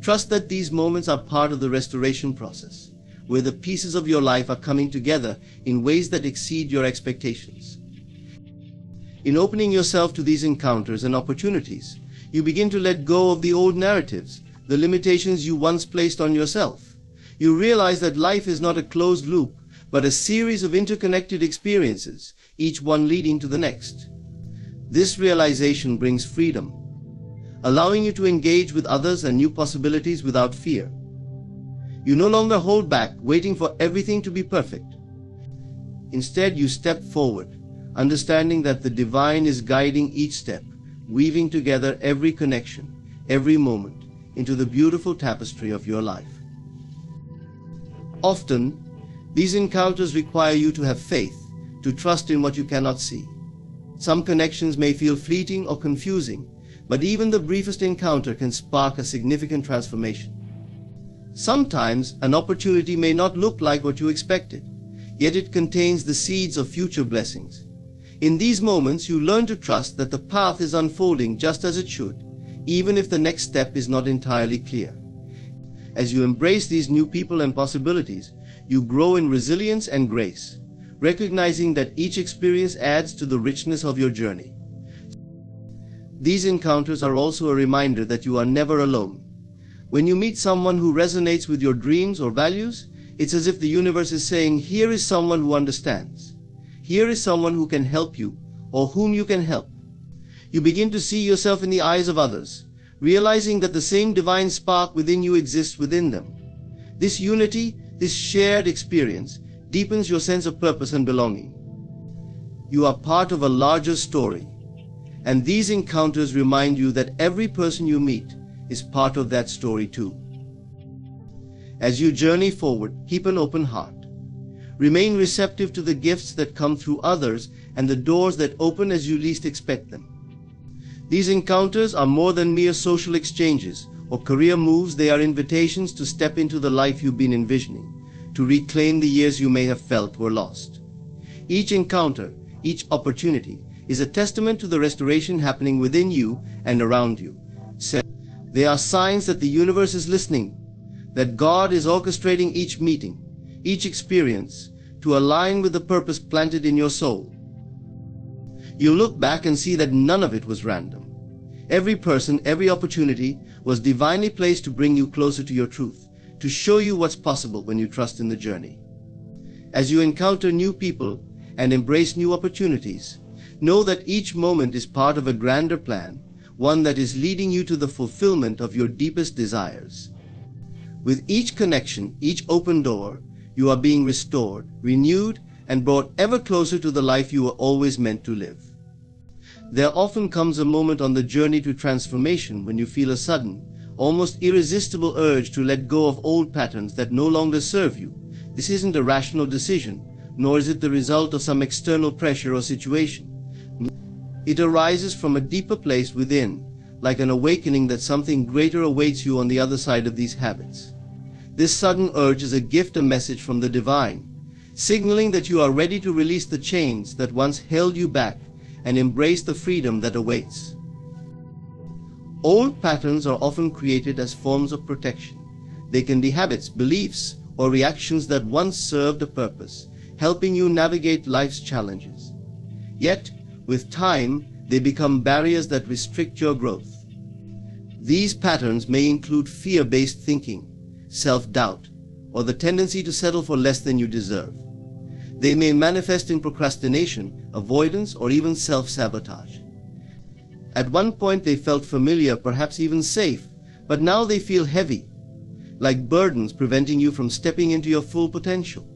Trust that these moments are part of the restoration process, where the pieces of your life are coming together in ways that exceed your expectations. In opening yourself to these encounters and opportunities, you begin to let go of the old narratives, the limitations you once placed on yourself. You realize that life is not a closed loop, but a series of interconnected experiences, each one leading to the next. This realization brings freedom, allowing you to engage with others and new possibilities without fear. You no longer hold back, waiting for everything to be perfect. Instead, you step forward, understanding that the divine is guiding each step, weaving together every connection, every moment, into the beautiful tapestry of your life. Often, these encounters require you to have faith, to trust in what you cannot see. Some connections may feel fleeting or confusing, but even the briefest encounter can spark a significant transformation. Sometimes, an opportunity may not look like what you expected, yet it contains the seeds of future blessings. In these moments, you learn to trust that the path is unfolding just as it should, even if the next step is not entirely clear. As you embrace these new people and possibilities, you grow in resilience and grace, recognizing that each experience adds to the richness of your journey. These encounters are also a reminder that you are never alone. When you meet someone who resonates with your dreams or values, it's as if the universe is saying, here is someone who understands. Here is someone who can help you, or whom you can help. You begin to see yourself in the eyes of others, realizing that the same divine spark within you exists within them. This unity, this shared experience, deepens your sense of purpose and belonging. You are part of a larger story, and these encounters remind you that every person you meet is part of that story too. As you journey forward, keep an open heart. Remain receptive to the gifts that come through others and the doors that open as you least expect them. These encounters are more than mere social exchanges or career moves. They are invitations to step into the life you've been envisioning, to reclaim the years you may have felt were lost. Each encounter, each opportunity, is a testament to the restoration happening within you and around you. They are signs that the universe is listening, that God is orchestrating each meeting, each experience, to align with the purpose planted in your soul. You look back and see that none of it was random. Every person, every opportunity was divinely placed to bring you closer to your truth, to show you what's possible when you trust in the journey. As you encounter new people and embrace new opportunities, know that each moment is part of a grander plan, one that is leading you to the fulfillment of your deepest desires. With each connection, each open door, you are being restored, renewed, and brought ever closer to the life you were always meant to live. There often comes a moment on the journey to transformation when you feel a sudden, almost irresistible urge to let go of old patterns that no longer serve you. This isn't a rational decision, nor is it the result of some external pressure or situation. It arises from a deeper place within, like an awakening that something greater awaits you on the other side of these habits. This sudden urge is a gift, a message from the divine, signaling that you are ready to release the chains that once held you back and embrace the freedom that awaits. Old patterns are often created as forms of protection. They can be habits, beliefs, or reactions that once served a purpose, helping you navigate life's challenges. Yet, with time, they become barriers that restrict your growth. These patterns may include fear-based thinking, self-doubt, or the tendency to settle for less than you deserve. They may manifest in procrastination, avoidance, or even self-sabotage. At one point they felt familiar, perhaps even safe, but now they feel heavy, like burdens preventing you from stepping into your full potential.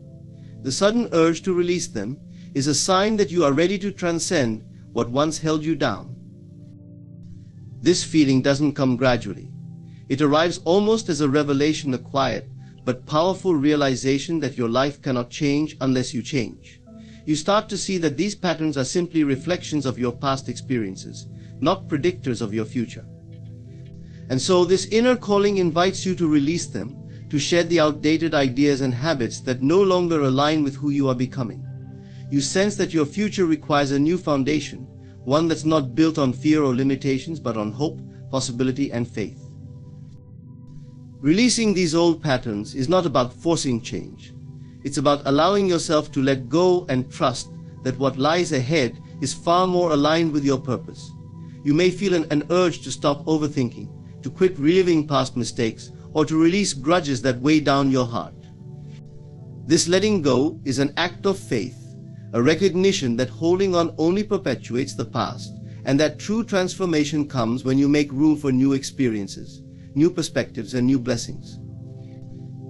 The sudden urge to release them is a sign that you are ready to transcend what once held you down. This feeling doesn't come gradually. It arrives almost as a revelation, a quiet but powerful realization that your life cannot change unless you change. You start to see that these patterns are simply reflections of your past experiences, not predictors of your future. And so this inner calling invites you to release them, to shed the outdated ideas and habits that no longer align with who you are becoming. You sense that your future requires a new foundation, one that's not built on fear or limitations, but on hope, possibility, and faith. Releasing these old patterns is not about forcing change. It's about allowing yourself to let go and trust that what lies ahead is far more aligned with your purpose. You may feel an urge to stop overthinking, to quit reliving past mistakes, or to release grudges that weigh down your heart. This letting go is an act of faith, a recognition that holding on only perpetuates the past, and that true transformation comes when you make room for new experiences, new perspectives, and new blessings.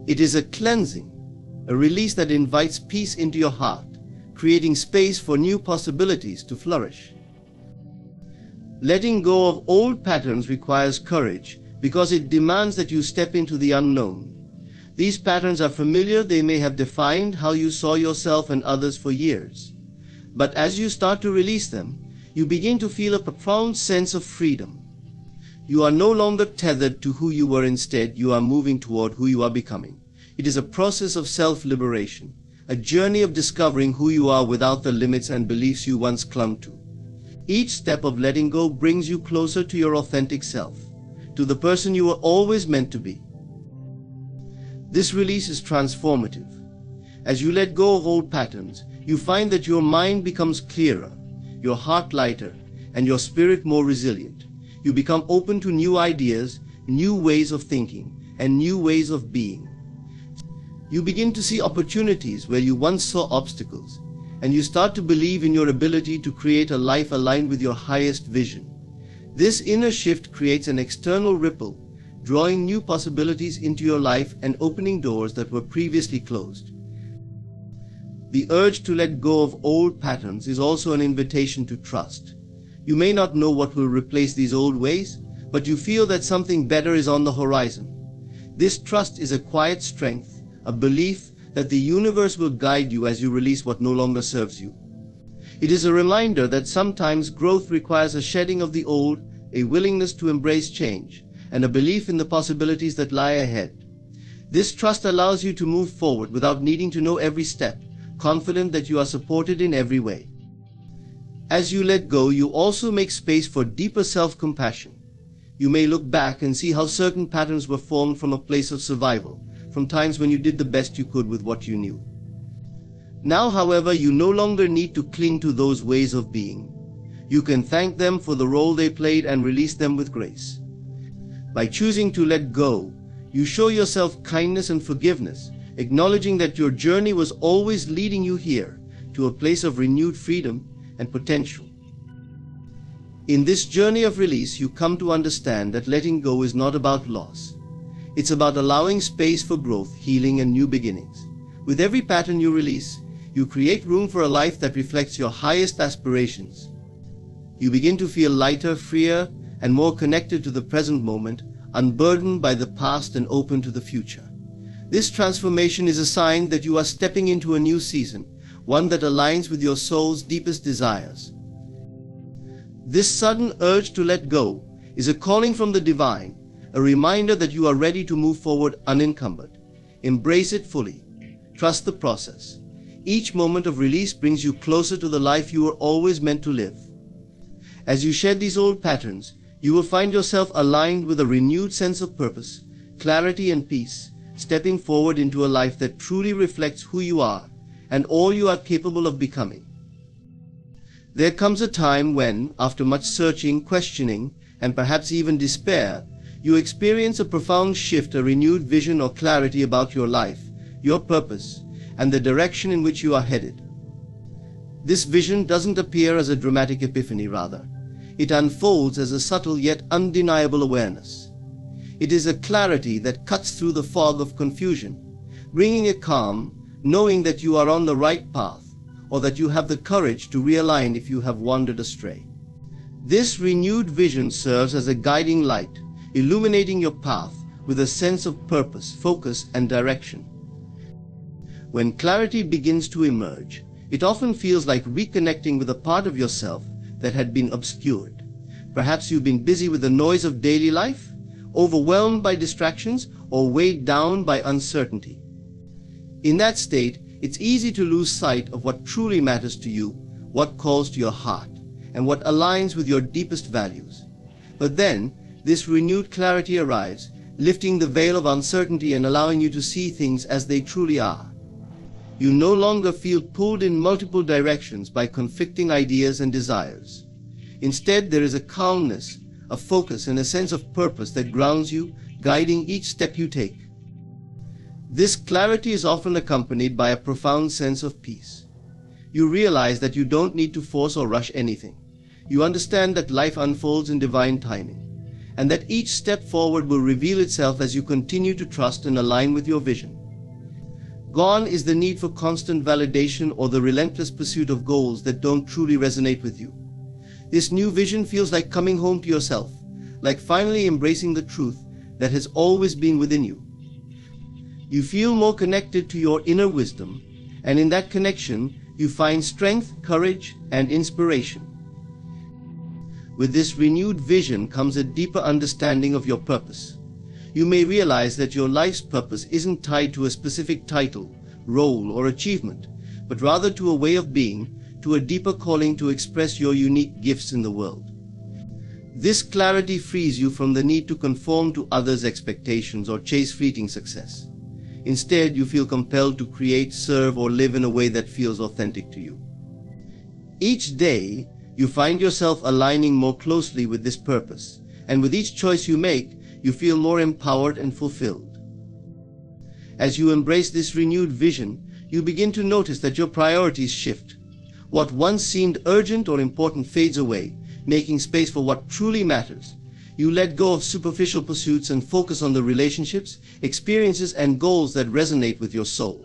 It is a cleansing, a release that invites peace into your heart, creating space for new possibilities to flourish. Letting go of old patterns requires courage because it demands that you step into the unknown. These patterns are familiar, they may have defined how you saw yourself and others for years. But as you start to release them, you begin to feel a profound sense of freedom. You are no longer tethered to who you were. Instead, you are moving toward who you are becoming. It is a process of self-liberation, a journey of discovering who you are without the limits and beliefs you once clung to. Each step of letting go brings you closer to your authentic self, to the person you were always meant to be. This release is transformative. As you let go of old patterns, you find that your mind becomes clearer, your heart lighter, and your spirit more resilient. You become open to new ideas, new ways of thinking, and new ways of being. You begin to see opportunities where you once saw obstacles, and you start to believe in your ability to create a life aligned with your highest vision. This inner shift creates an external ripple, drawing new possibilities into your life and opening doors that were previously closed. The urge to let go of old patterns is also an invitation to trust. You may not know what will replace these old ways, but you feel that something better is on the horizon. This trust is a quiet strength, a belief that the universe will guide you as you release what no longer serves you. It is a reminder that sometimes growth requires a shedding of the old, a willingness to embrace change, and a belief in the possibilities that lie ahead. This trust allows you to move forward without needing to know every step, confident that you are supported in every way. As you let go, you also make space for deeper self-compassion. You may look back and see how certain patterns were formed from a place of survival, from times when you did the best you could with what you knew. Now, however, you no longer need to cling to those ways of being. You can thank them for the role they played and release them with grace. By choosing to let go, you show yourself kindness and forgiveness, acknowledging that your journey was always leading you here, to a place of renewed freedom and potential. In this journey of release, you come to understand that letting go is not about loss. It's about allowing space for growth, healing, and new beginnings. With every pattern you release, you create room for a life that reflects your highest aspirations. You begin to feel lighter, freer, and more connected to the present moment, unburdened by the past and open to the future. This transformation is a sign that you are stepping into a new season, one that aligns with your soul's deepest desires. This sudden urge to let go is a calling from the divine, a reminder that you are ready to move forward unencumbered. Embrace it fully. Trust the process. Each moment of release brings you closer to the life you were always meant to live. As you shed these old patterns, you will find yourself aligned with a renewed sense of purpose, clarity, and peace, stepping forward into a life that truly reflects who you are and all you are capable of becoming. There comes a time when, after much searching, questioning, and perhaps even despair, you experience a profound shift, a renewed vision or clarity about your life, your purpose, and the direction in which you are headed. This vision doesn't appear as a dramatic epiphany, rather. It unfolds as a subtle yet undeniable awareness. It is a clarity that cuts through the fog of confusion, bringing a calm, knowing that you are on the right path, or that you have the courage to realign if you have wandered astray. This renewed vision serves as a guiding light, illuminating your path with a sense of purpose, focus, and direction. When clarity begins to emerge, it often feels like reconnecting with a part of yourself that had been obscured. Perhaps you've been busy with the noise of daily life, overwhelmed by distractions, or weighed down by uncertainty. In that state, it's easy to lose sight of what truly matters to you, what calls to your heart, and what aligns with your deepest values. But then, this renewed clarity arrives, lifting the veil of uncertainty and allowing you to see things as they truly are. You no longer feel pulled in multiple directions by conflicting ideas and desires. Instead, there is a calmness, a focus, and a sense of purpose that grounds you, guiding each step you take. This clarity is often accompanied by a profound sense of peace. You realize that you don't need to force or rush anything. You understand that life unfolds in divine timing, and that each step forward will reveal itself as you continue to trust and align with your vision. Gone is the need for constant validation or the relentless pursuit of goals that don't truly resonate with you. This new vision feels like coming home to yourself, like finally embracing the truth that has always been within you. You feel more connected to your inner wisdom, and in that connection, you find strength, courage, and inspiration. With this renewed vision comes a deeper understanding of your purpose. You may realize that your life's purpose isn't tied to a specific title, role, or achievement, but rather to a way of being, to a deeper calling to express your unique gifts in the world. This clarity frees you from the need to conform to others' expectations or chase fleeting success. Instead, you feel compelled to create, serve, or live in a way that feels authentic to you. Each day, you find yourself aligning more closely with this purpose, and with each choice you make, you feel more empowered and fulfilled. As you embrace this renewed vision, you begin to notice that your priorities shift. What once seemed urgent or important fades away, making space for what truly matters. You let go of superficial pursuits and focus on the relationships, experiences, and goals that resonate with your soul.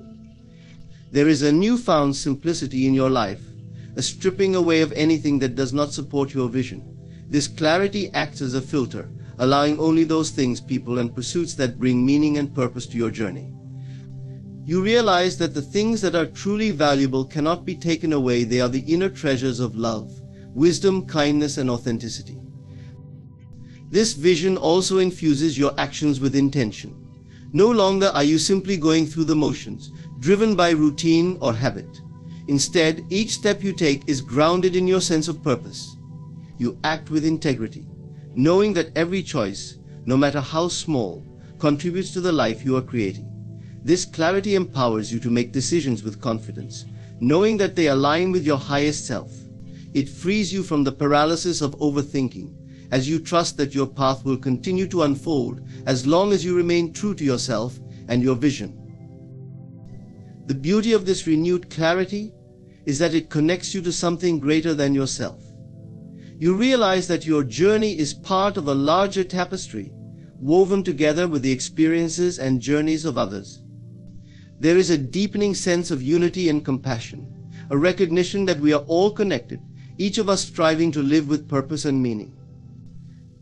There is a newfound simplicity in your life, a stripping away of anything that does not support your vision. This clarity acts as a filter, allowing only those things, people, and pursuits that bring meaning and purpose to your journey. You realize that the things that are truly valuable cannot be taken away. They are the inner treasures of love, wisdom, kindness, and authenticity. This vision also infuses your actions with intention. No longer are you simply going through the motions, driven by routine or habit. Instead, each step you take is grounded in your sense of purpose. You act with integrity, knowing that every choice, no matter how small, contributes to the life you are creating. This clarity empowers you to make decisions with confidence, knowing that they align with your highest self. It frees you from the paralysis of overthinking, as you trust that your path will continue to unfold as long as you remain true to yourself and your vision. The beauty of this renewed clarity is that it connects you to something greater than yourself. You realize that your journey is part of a larger tapestry, woven together with the experiences and journeys of others. There is a deepening sense of unity and compassion, a recognition that we are all connected, each of us striving to live with purpose and meaning.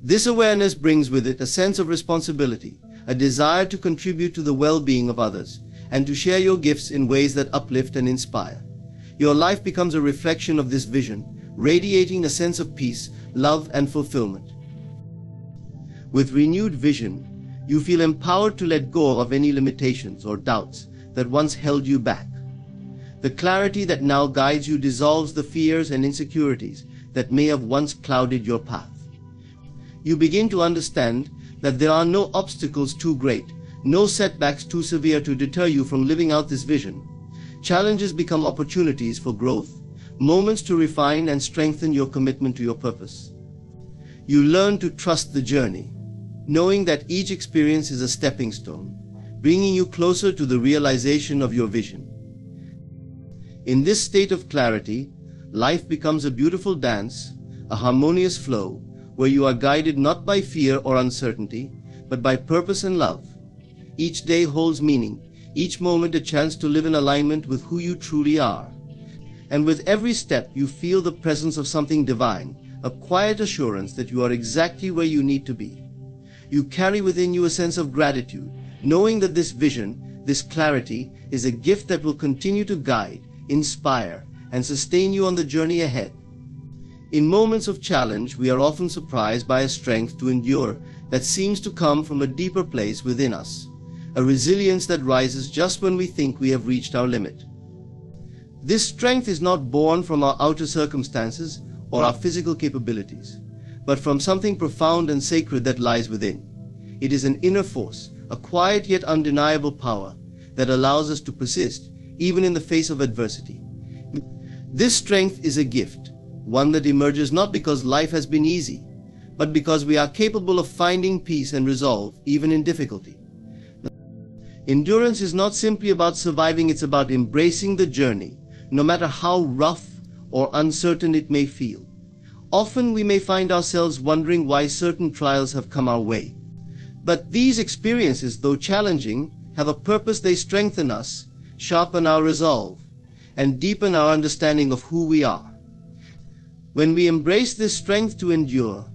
This awareness brings with it a sense of responsibility, a desire to contribute to the well-being of others, and to share your gifts in ways that uplift and inspire. Your life becomes a reflection of this vision, radiating a sense of peace, love, and fulfillment. With renewed vision, you feel empowered to let go of any limitations or doubts that once held you back. The clarity that now guides you dissolves the fears and insecurities that may have once clouded your path. You begin to understand that there are no obstacles too great, no setbacks too severe to deter you from living out this vision. Challenges become opportunities for growth, moments to refine and strengthen your commitment to your purpose. You learn to trust the journey, knowing that each experience is a stepping stone, bringing you closer to the realization of your vision. In this state of clarity, life becomes a beautiful dance, a harmonious flow, where you are guided not by fear or uncertainty, but by purpose and love. Each day holds meaning, each moment a chance to live in alignment with who you truly are. And with every step you feel the presence of something divine, a quiet assurance that you are exactly where you need to be. You carry within you a sense of gratitude, knowing that this vision, this clarity, is a gift that will continue to guide, inspire, and sustain you on the journey ahead. In moments of challenge, we are often surprised by a strength to endure that seems to come from a deeper place within us, a resilience that rises just when we think we have reached our limit. This strength is not born from our outer circumstances or our physical capabilities, but from something profound and sacred that lies within. It is an inner force, a quiet yet undeniable power that allows us to persist even in the face of adversity. This strength is a gift, one that emerges not because life has been easy, but because we are capable of finding peace and resolve even in difficulty. Endurance is not simply about surviving, it's about embracing the journey, no matter how rough or uncertain it may feel. Often we may find ourselves wondering why certain trials have come our way. But these experiences, though challenging, have a purpose. They strengthen us, sharpen our resolve, and deepen our understanding of who we are. When we embrace this strength to endure,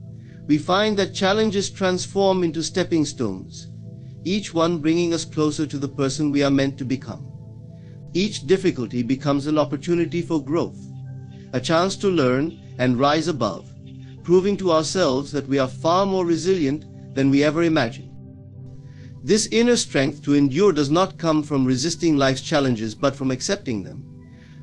we find that challenges transform into stepping stones, each one bringing us closer to the person we are meant to become. Each difficulty becomes an opportunity for growth, a chance to learn and rise above, proving to ourselves that we are far more resilient than we ever imagined. This inner strength to endure does not come from resisting life's challenges, but from accepting them.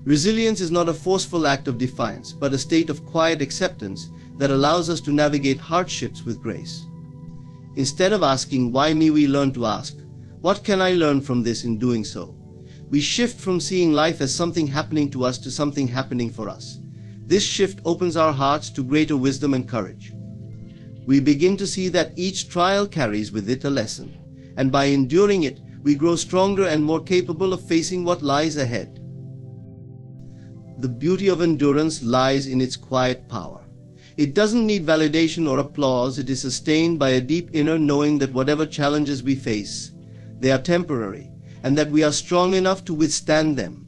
Resilience is not a forceful act of defiance, but a state of quiet acceptance that allows us to navigate hardships with grace. Instead of asking, "Why me?" we learn to ask, "What can I learn from this?" In doing so, we shift from seeing life as something happening to us to something happening for us. This shift opens our hearts to greater wisdom and courage. We begin to see that each trial carries with it a lesson, and by enduring it, we grow stronger and more capable of facing what lies ahead. The beauty of endurance lies in its quiet power. It doesn't need validation or applause. It is sustained by a deep inner knowing that whatever challenges we face, they are temporary, and that we are strong enough to withstand them.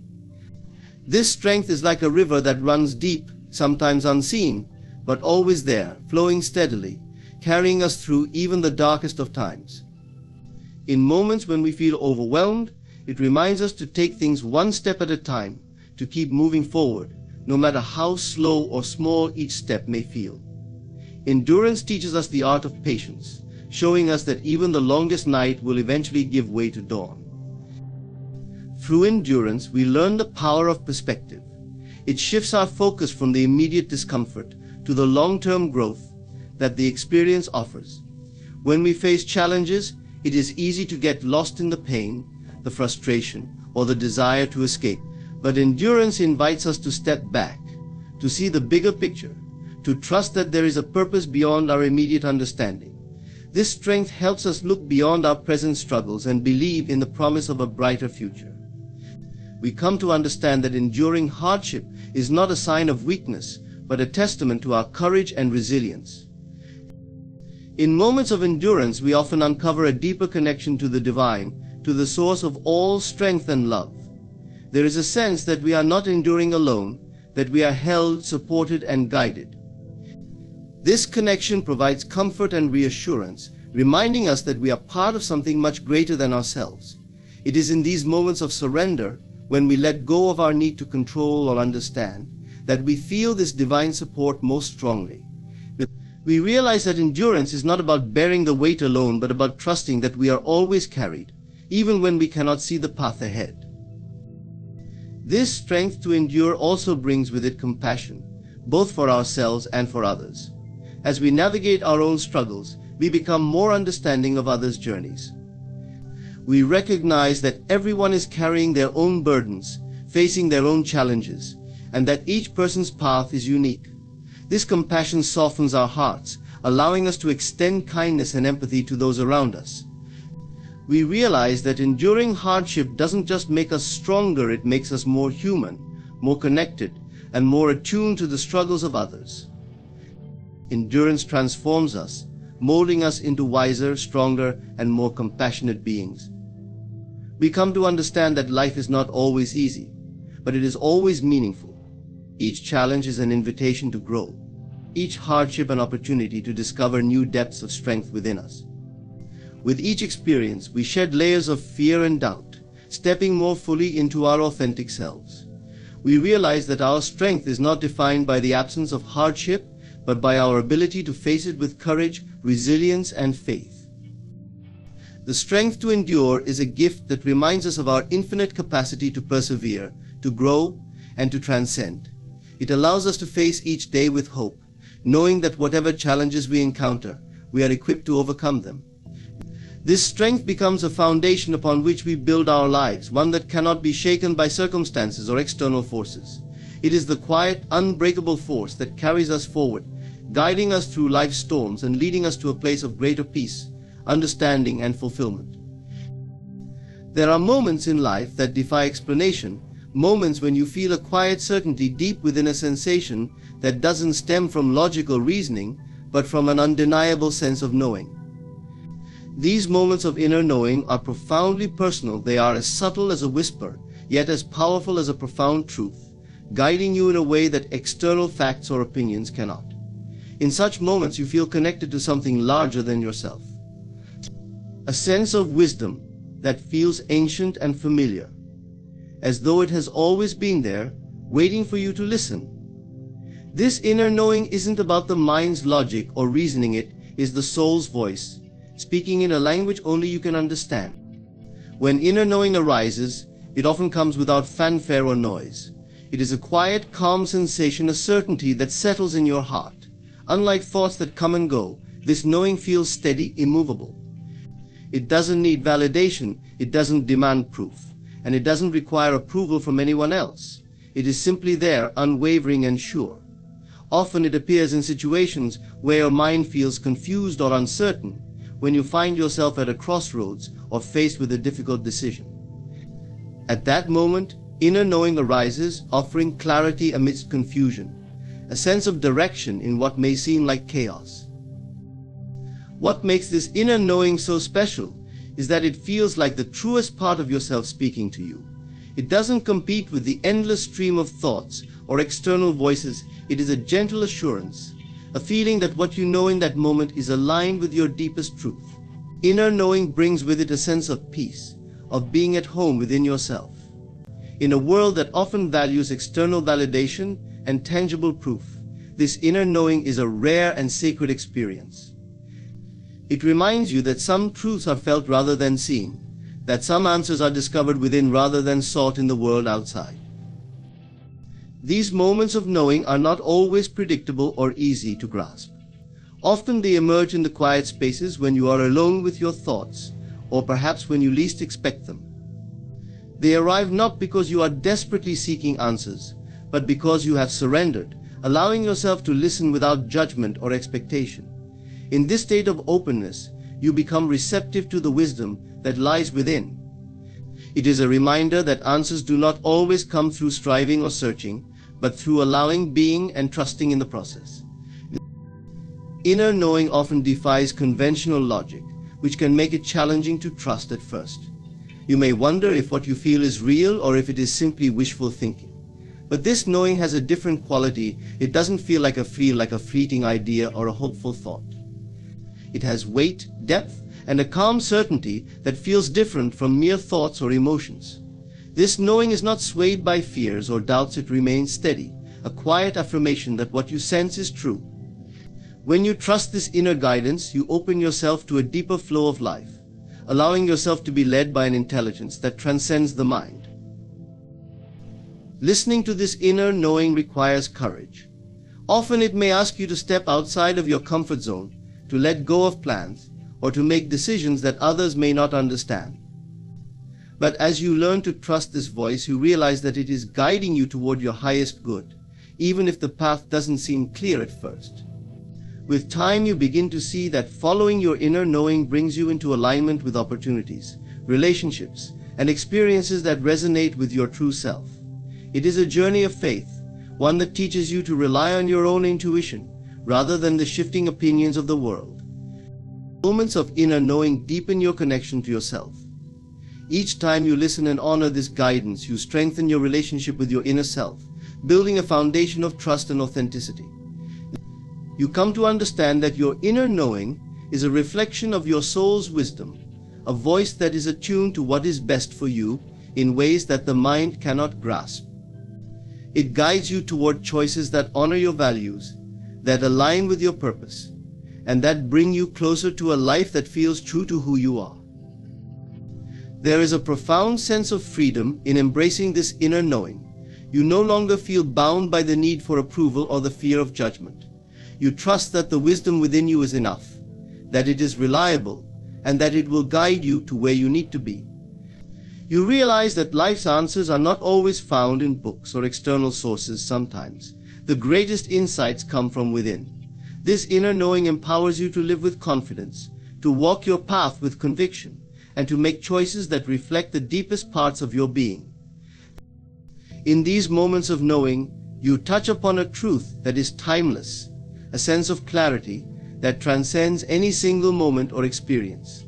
This strength is like a river that runs deep, sometimes unseen, but always there, flowing steadily, carrying us through even the darkest of times. In moments when we feel overwhelmed, it reminds us to take things one step at a time, to keep moving forward, no matter how slow or small each step may feel. Endurance teaches us the art of patience, showing us that even the longest night will eventually give way to dawn. Through endurance, we learn the power of perspective. It shifts our focus from the immediate discomfort to the long-term growth that the experience offers. When we face challenges, it is easy to get lost in the pain, the frustration, or the desire to escape. But endurance invites us to step back, to see the bigger picture, to trust that there is a purpose beyond our immediate understanding. This strength helps us look beyond our present struggles and believe in the promise of a brighter future. We come to understand that enduring hardship is not a sign of weakness, but a testament to our courage and resilience. In moments of endurance, we often uncover a deeper connection to the divine, to the source of all strength and love. There is a sense that we are not enduring alone, that we are held, supported, and guided. This connection provides comfort and reassurance, reminding us that we are part of something much greater than ourselves. It is in these moments of surrender, when we let go of our need to control or understand, that we feel this divine support most strongly. We realize that endurance is not about bearing the weight alone, but about trusting that we are always carried, even when we cannot see the path ahead. This strength to endure also brings with it compassion, both for ourselves and for others. As we navigate our own struggles, we become more understanding of others' journeys. We recognize that everyone is carrying their own burdens, facing their own challenges, and that each person's path is unique. This compassion softens our hearts, allowing us to extend kindness and empathy to those around us. We realize that enduring hardship doesn't just make us stronger, it makes us more human, more connected, and more attuned to the struggles of others. Endurance transforms us, molding us into wiser, stronger, and more compassionate beings. We come to understand that life is not always easy, but it is always meaningful. Each challenge is an invitation to grow, each hardship an opportunity to discover new depths of strength within us. With each experience, we shed layers of fear and doubt, stepping more fully into our authentic selves. We realize that our strength is not defined by the absence of hardship, but by our ability to face it with courage, resilience, and faith. The strength to endure is a gift that reminds us of our infinite capacity to persevere, to grow, and to transcend. It allows us to face each day with hope, knowing that whatever challenges we encounter, we are equipped to overcome them. This strength becomes a foundation upon which we build our lives, one that cannot be shaken by circumstances or external forces. It is the quiet, unbreakable force that carries us forward, guiding us through life's storms and leading us to a place of greater peace, understanding, and fulfillment. There are moments in life that defy explanation, moments when you feel a quiet certainty deep within, a sensation that doesn't stem from logical reasoning, but from an undeniable sense of knowing. These moments of inner knowing are profoundly personal. They are as subtle as a whisper, yet as powerful as a profound truth, guiding you in a way that external facts or opinions cannot. In such moments, you feel connected to something larger than yourself. A sense of wisdom that feels ancient and familiar, as though it has always been there, waiting for you to listen. This inner knowing isn't about the mind's logic or reasoning. It is the soul's voice, speaking in a language only you can understand. When inner knowing arises, it often comes without fanfare or noise. It is a quiet, calm sensation, a certainty that settles in your heart. Unlike thoughts that come and go, this knowing feels steady, immovable. It doesn't need validation, it doesn't demand proof, and it doesn't require approval from anyone else. It is simply there, unwavering and sure. Often it appears in situations where your mind feels confused or uncertain, when you find yourself at a crossroads or faced with a difficult decision. At that moment, inner knowing arises, offering clarity amidst confusion, a sense of direction in what may seem like chaos. What makes this inner knowing so special is that it feels like the truest part of yourself speaking to you. It doesn't compete with the endless stream of thoughts or external voices. It is a gentle assurance, a feeling that what you know in that moment is aligned with your deepest truth. Inner knowing brings with it a sense of peace, of being at home within yourself. In a world that often values external validation and tangible proof, this inner knowing is a rare and sacred experience. It reminds you that some truths are felt rather than seen, that some answers are discovered within rather than sought in the world outside. These moments of knowing are not always predictable or easy to grasp. Often they emerge in the quiet spaces when you are alone with your thoughts, or perhaps when you least expect them. They arrive not because you are desperately seeking answers, but because you have surrendered, allowing yourself to listen without judgment or expectation. In this state of openness, you become receptive to the wisdom that lies within. It is a reminder that answers do not always come through striving or searching, but through allowing, being, and trusting in the process. Inner knowing often defies conventional logic, which can make it challenging to trust at first. You may wonder if what you feel is real or if it is simply wishful thinking. But this knowing has a different quality. It doesn't feel like a fleeting idea or a hopeful thought. It has weight, depth, and a calm certainty that feels different from mere thoughts or emotions. This knowing is not swayed by fears or doubts. It remains steady, a quiet affirmation that what you sense is true. When you trust this inner guidance, you open yourself to a deeper flow of life, allowing yourself to be led by an intelligence that transcends the mind. Listening to this inner knowing requires courage. Often it may ask you to step outside of your comfort zone, to let go of plans, or to make decisions that others may not understand. But as you learn to trust this voice, you realize that it is guiding you toward your highest good, even if the path doesn't seem clear at first. With time, you begin to see that following your inner knowing brings you into alignment with opportunities, relationships, and experiences that resonate with your true self. It is a journey of faith, one that teaches you to rely on your own intuition, rather than the shifting opinions of the world. Moments of inner knowing deepen your connection to yourself. Each time you listen and honor this guidance, you strengthen your relationship with your inner self, building a foundation of trust and authenticity. You come to understand that your inner knowing is a reflection of your soul's wisdom, a voice that is attuned to what is best for you in ways that the mind cannot grasp. It guides you toward choices that honor your values, that align with your purpose, and that bring you closer to a life that feels true to who you are. There is a profound sense of freedom in embracing this inner knowing. You no longer feel bound by the need for approval or the fear of judgment. You trust that the wisdom within you is enough, that it is reliable, and that it will guide you to where you need to be. You realize that life's answers are not always found in books or external sources. Sometimes the greatest insights come from within. This inner knowing empowers you to live with confidence, to walk your path with conviction, and to make choices that reflect the deepest parts of your being. In these moments of knowing, you touch upon a truth that is timeless, a sense of clarity that transcends any single moment or experience.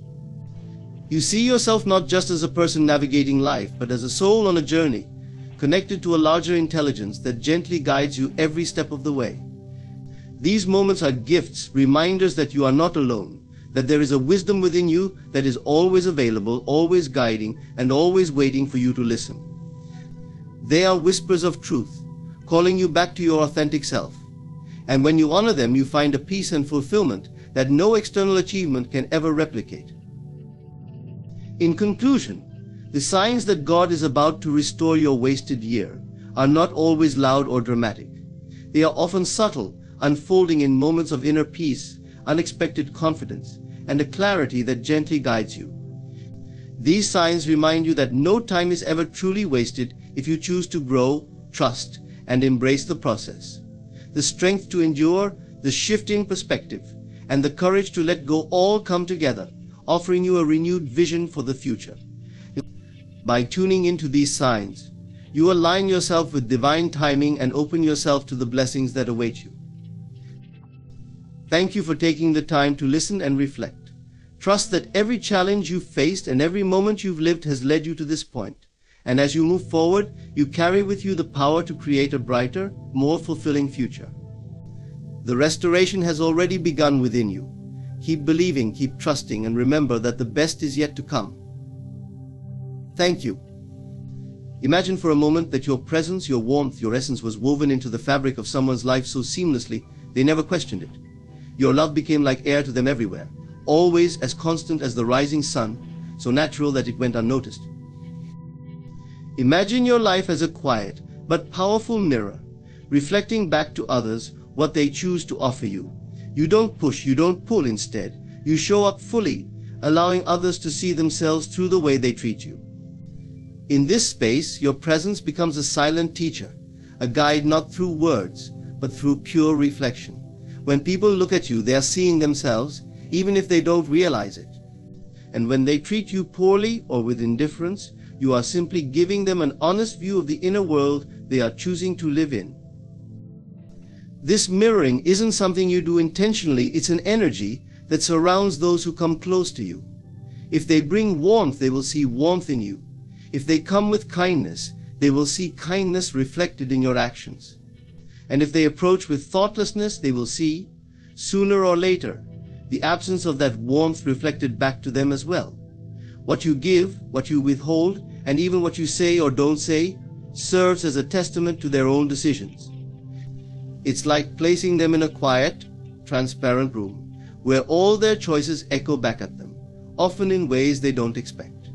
You see yourself not just as a person navigating life, but as a soul on a journey, connected to a larger intelligence that gently guides you every step of the way. These moments are gifts, reminders that you are not alone, that there is a wisdom within you that is always available, always guiding, and always waiting for you to listen. They are whispers of truth, calling you back to your authentic self. And when you honor them, you find a peace and fulfillment that no external achievement can ever replicate. In conclusion, the signs that God is about to restore your wasted year are not always loud or dramatic. They are often subtle, unfolding in moments of inner peace, unexpected confidence, and a clarity that gently guides you. These signs remind you that no time is ever truly wasted if you choose to grow, trust, and embrace the process. The strength to endure, the shift in perspective, and the courage to let go all come together, offering you a renewed vision for the future. By tuning into these signs, you align yourself with divine timing and open yourself to the blessings that await you. Thank you for taking the time to listen and reflect. Trust that every challenge you've faced and every moment you've lived has led you to this point. And as you move forward, you carry with you the power to create a brighter, more fulfilling future. The restoration has already begun within you. Keep believing, keep trusting, and remember that the best is yet to come. Thank you. Imagine for a moment that your presence, your warmth, your essence was woven into the fabric of someone's life so seamlessly they never questioned it. Your love became like air to them everywhere, always as constant as the rising sun, so natural that it went unnoticed. Imagine your life as a quiet but powerful mirror, reflecting back to others what they choose to offer you. You don't push, you don't pull. Instead, you show up fully, allowing others to see themselves through the way they treat you. In this space, your presence becomes a silent teacher, a guide not through words, but through pure reflection. When people look at you, they are seeing themselves, even if they don't realize it. And when they treat you poorly or with indifference, you are simply giving them an honest view of the inner world they are choosing to live in. This mirroring isn't something you do intentionally, it's an energy that surrounds those who come close to you. If they bring warmth, they will see warmth in you. If they come with kindness, they will see kindness reflected in your actions. And if they approach with thoughtlessness, they will see, sooner or later, the absence of that warmth reflected back to them as well. What you give, what you withhold, and even what you say or don't say, serves as a testament to their own decisions. It's like placing them in a quiet, transparent room, where all their choices echo back at them, often in ways they don't expect.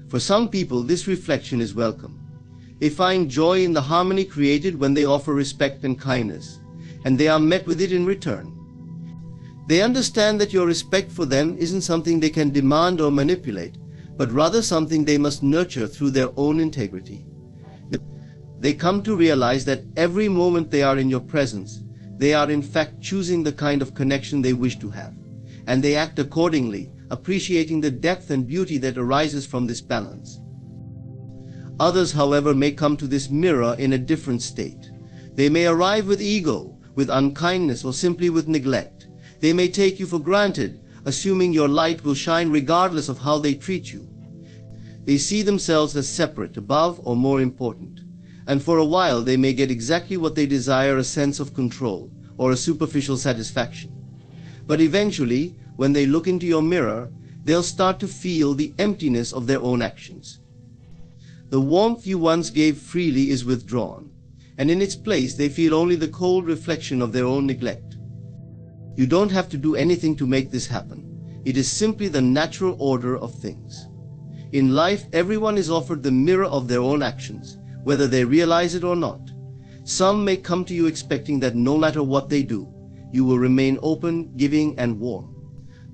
For some people, this reflection is welcome. They find joy in the harmony created when they offer respect and kindness, and they are met with it in return. They understand that your respect for them isn't something they can demand or manipulate, but rather something they must nurture through their own integrity. They come to realize that every moment they are in your presence, they are in fact choosing the kind of connection they wish to have, and they act accordingly, appreciating the depth and beauty that arises from this balance. Others, however, may come to this mirror in a different state. They may arrive with ego, with unkindness, or simply with neglect. They may take you for granted, assuming your light will shine regardless of how they treat you. They see themselves as separate, above, or more important. And for a while they may get exactly what they desire, a sense of control, or a superficial satisfaction. But eventually, when they look into your mirror, they'll start to feel the emptiness of their own actions. The warmth you once gave freely is withdrawn, and in its place they feel only the cold reflection of their own neglect. You don't have to do anything to make this happen. It is simply the natural order of things. In life, everyone is offered the mirror of their own actions, whether they realize it or not. Some may come to you expecting that no matter what they do, you will remain open, giving, and warm.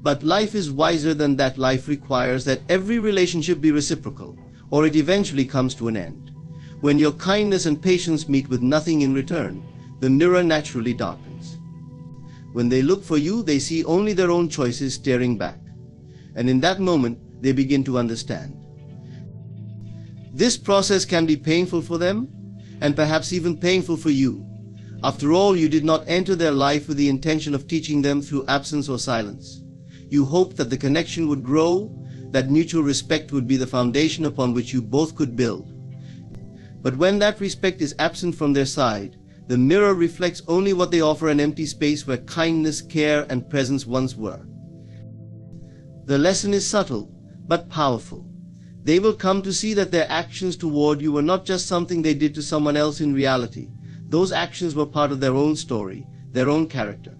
But life is wiser than that. Life requires that every relationship be reciprocal, or it eventually comes to an end. When your kindness and patience meet with nothing in return, the mirror naturally darkens. When they look for you, they see only their own choices staring back. And in that moment, they begin to understand. This process can be painful for them, and perhaps even painful for you. After all, you did not enter their life with the intention of teaching them through absence or silence. You hoped that the connection would grow, that mutual respect would be the foundation upon which you both could build. But when that respect is absent from their side, the mirror reflects only what they offer, an empty space where kindness, care, and presence once were. The lesson is subtle, but powerful. They will come to see that their actions toward you were not just something they did to someone else. In reality, those actions were part of their own story, their own character.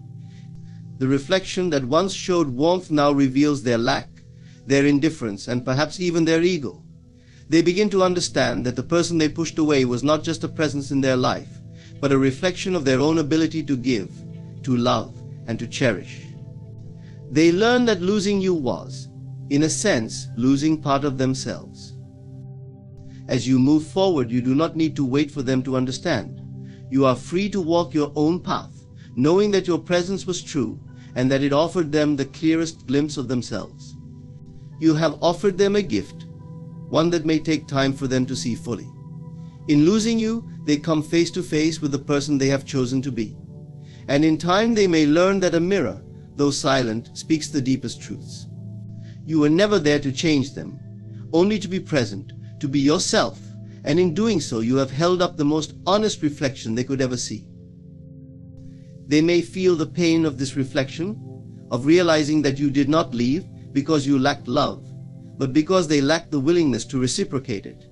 The reflection that once showed warmth now reveals their lack, their indifference, and perhaps even their ego. They begin to understand that the person they pushed away was not just a presence in their life, but a reflection of their own ability to give, to love, and to cherish. They learn that losing you was, in a sense, losing part of themselves. As you move forward, you do not need to wait for them to understand. You are free to walk your own path, knowing that your presence was true and that it offered them the clearest glimpse of themselves. You have offered them a gift, one that may take time for them to see fully. In losing you, they come face to face with the person they have chosen to be. And in time they may learn that a mirror, though silent, speaks the deepest truths. You were never there to change them, only to be present, to be yourself, and in doing so you have held up the most honest reflection they could ever see. They may feel the pain of this reflection, of realizing that you did not leave because you lacked love, but because they lacked the willingness to reciprocate it.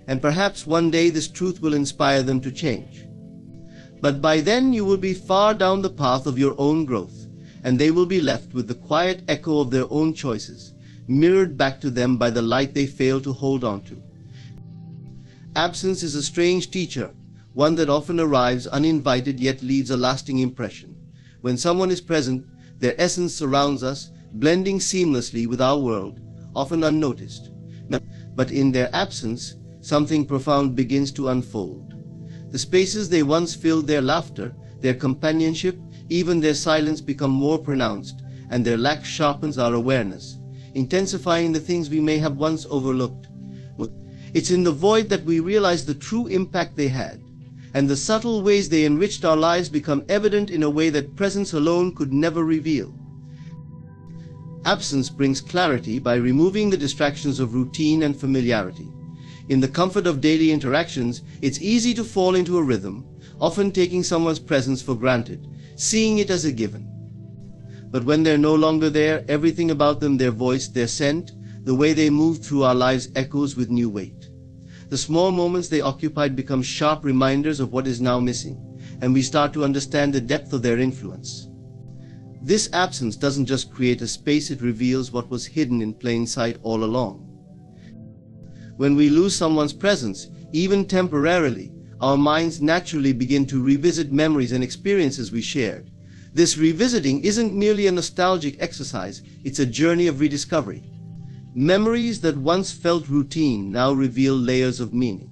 And perhaps one day this truth will inspire them to change. But by then you will be far down the path of your own growth, and they will be left with the quiet echo of their own choices, mirrored back to them by the light they failed to hold on to. Absence is a strange teacher, one that often arrives uninvited yet leaves a lasting impression. When someone is present, their essence surrounds us, blending seamlessly with our world, often unnoticed. But in their absence, something profound begins to unfold. The spaces they once filled, their laughter, their companionship, even their silence become more pronounced, and their lack sharpens our awareness, intensifying the things we may have once overlooked. It's in the void that we realize the true impact they had, and the subtle ways they enriched our lives become evident in a way that presence alone could never reveal. Absence brings clarity by removing the distractions of routine and familiarity. In the comfort of daily interactions, it's easy to fall into a rhythm, often taking someone's presence for granted, seeing it as a given. But when they're no longer there, everything about them, their voice, their scent, the way they move through our lives echoes with new weight. The small moments they occupied become sharp reminders of what is now missing, and we start to understand the depth of their influence. This absence doesn't just create a space, it reveals what was hidden in plain sight all along. When we lose someone's presence, even temporarily, our minds naturally begin to revisit memories and experiences we shared. This revisiting isn't merely a nostalgic exercise, it's a journey of rediscovery. Memories that once felt routine now reveal layers of meaning.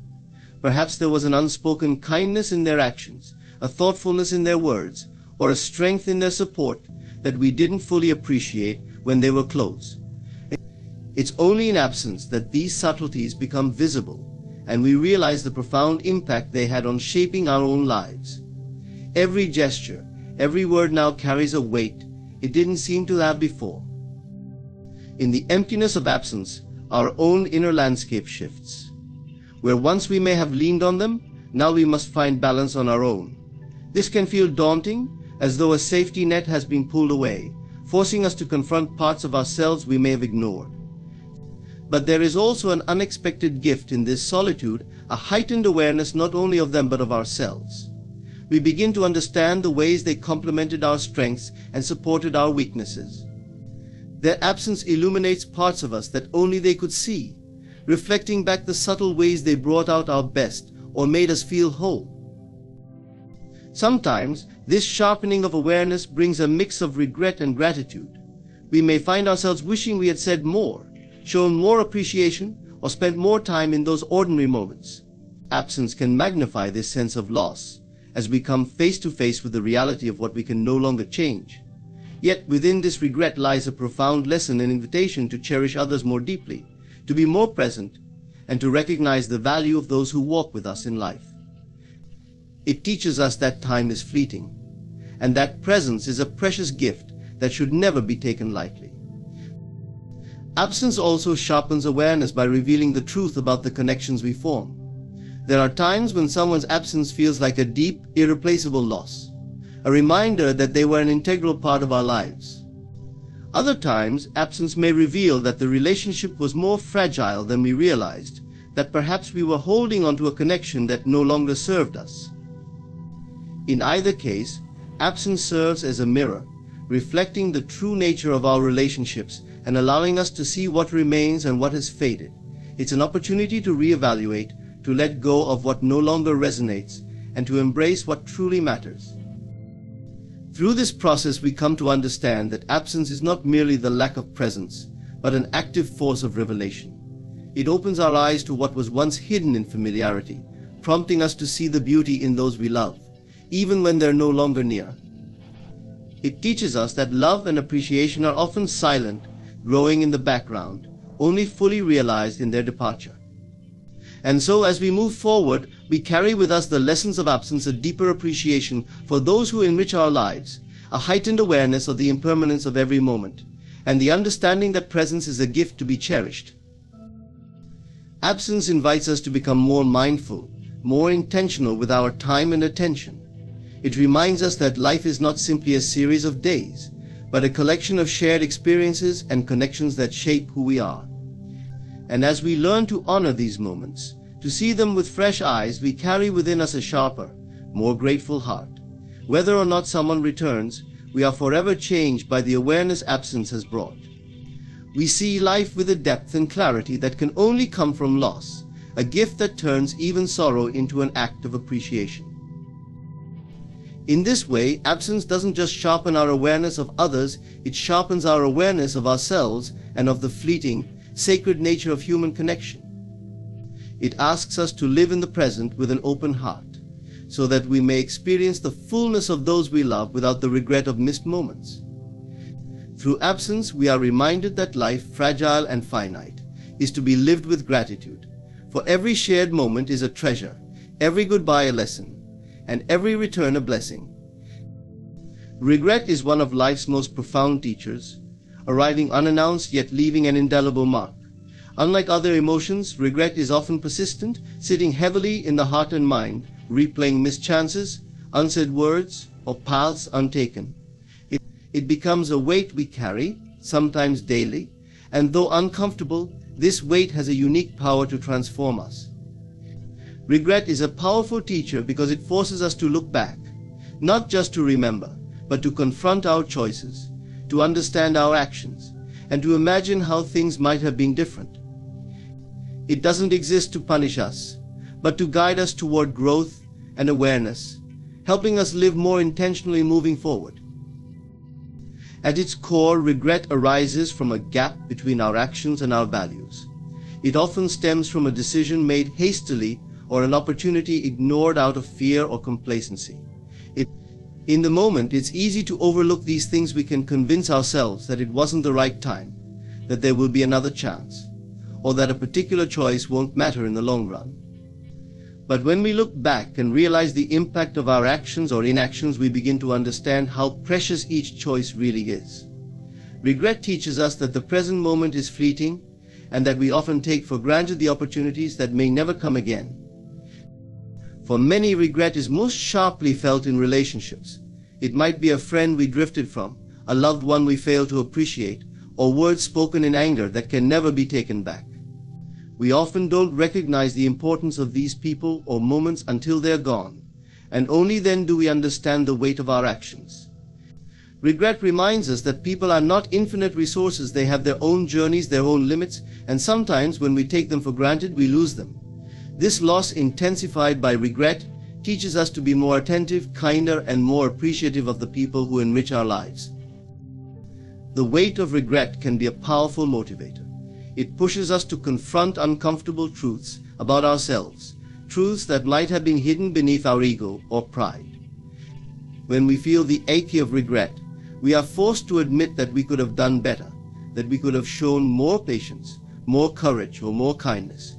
Perhaps there was an unspoken kindness in their actions, a thoughtfulness in their words, or a strength in their support that we didn't fully appreciate when they were close. It's only in absence that these subtleties become visible, and we realize the profound impact they had on shaping our own lives. Every gesture, every word now carries a weight it didn't seem to have before. In the emptiness of absence, our own inner landscape shifts. Where once we may have leaned on them, now we must find balance on our own. This can feel daunting, as though a safety net has been pulled away, forcing us to confront parts of ourselves we may have ignored. But there is also an unexpected gift in this solitude, a heightened awareness not only of them but of ourselves. We begin to understand the ways they complemented our strengths and supported our weaknesses. Their absence illuminates parts of us that only they could see, reflecting back the subtle ways they brought out our best or made us feel whole. Sometimes, this sharpening of awareness brings a mix of regret and gratitude. We may find ourselves wishing we had said more, shown more appreciation, or spent more time in those ordinary moments. Absence can magnify this sense of loss as we come face to face with the reality of what we can no longer change. Yet within this regret lies a profound lesson and invitation to cherish others more deeply, to be more present, and to recognize the value of those who walk with us in life. It teaches us that time is fleeting, and that presence is a precious gift that should never be taken lightly. Absence also sharpens awareness by revealing the truth about the connections we form. There are times when someone's absence feels like a deep, irreplaceable loss, a reminder that they were an integral part of our lives. Other times, absence may reveal that the relationship was more fragile than we realized, that perhaps we were holding onto a connection that no longer served us. In either case, absence serves as a mirror, reflecting the true nature of our relationships and allowing us to see what remains and what has faded. It's an opportunity to reevaluate, to let go of what no longer resonates, and to embrace what truly matters. Through this process, we come to understand that absence is not merely the lack of presence, but an active force of revelation. It opens our eyes to what was once hidden in familiarity, prompting us to see the beauty in those we love, even when they're no longer near. It teaches us that love and appreciation are often silent, growing in the background, only fully realized in their departure. And so, as we move forward, we carry with us the lessons of absence, a deeper appreciation for those who enrich our lives, a heightened awareness of the impermanence of every moment, and the understanding that presence is a gift to be cherished. Absence invites us to become more mindful, more intentional with our time and attention. It reminds us that life is not simply a series of days, but a collection of shared experiences and connections that shape who we are. And as we learn to honor these moments, to see them with fresh eyes, we carry within us a sharper, more grateful heart. Whether or not someone returns, we are forever changed by the awareness absence has brought. We see life with a depth and clarity that can only come from loss, a gift that turns even sorrow into an act of appreciation. In this way, absence doesn't just sharpen our awareness of others, it sharpens our awareness of ourselves and of the fleeting, sacred nature of human connection. It asks us to live in the present with an open heart, so that we may experience the fullness of those we love without the regret of missed moments. Through absence, we are reminded that life, fragile and finite, is to be lived with gratitude. For every shared moment is a treasure, every goodbye a lesson, and every return a blessing. Regret is one of life's most profound teachers, arriving unannounced yet leaving an indelible mark. Unlike other emotions, regret is often persistent, sitting heavily in the heart and mind, replaying missed chances, unsaid words, or paths untaken. It becomes a weight we carry, sometimes daily, and though uncomfortable, this weight has a unique power to transform us. Regret is a powerful teacher because it forces us to look back, not just to remember, but to confront our choices, to understand our actions, and to imagine how things might have been different. It doesn't exist to punish us, but to guide us toward growth and awareness, helping us live more intentionally moving forward. At its core, regret arises from a gap between our actions and our values. It often stems from a decision made hastily or an opportunity ignored out of fear or complacency. In the moment, it's easy to overlook these things. We can convince ourselves that it wasn't the right time, that there will be another chance, or that a particular choice won't matter in the long run. But when we look back and realize the impact of our actions or inactions, we begin to understand how precious each choice really is. Regret teaches us that the present moment is fleeting and that we often take for granted the opportunities that may never come again. For many, regret is most sharply felt in relationships. It might be a friend we drifted from, a loved one we failed to appreciate, or words spoken in anger that can never be taken back. We often don't recognize the importance of these people or moments until they're gone, and only then do we understand the weight of our actions. Regret reminds us that people are not infinite resources. They have their own journeys, their own limits, and sometimes when we take them for granted, we lose them. This loss, intensified by regret, teaches us to be more attentive, kinder, and more appreciative of the people who enrich our lives. The weight of regret can be a powerful motivator. It pushes us to confront uncomfortable truths about ourselves, truths that might have been hidden beneath our ego or pride. When we feel the ache of regret, we are forced to admit that we could have done better, that we could have shown more patience, more courage, or more kindness.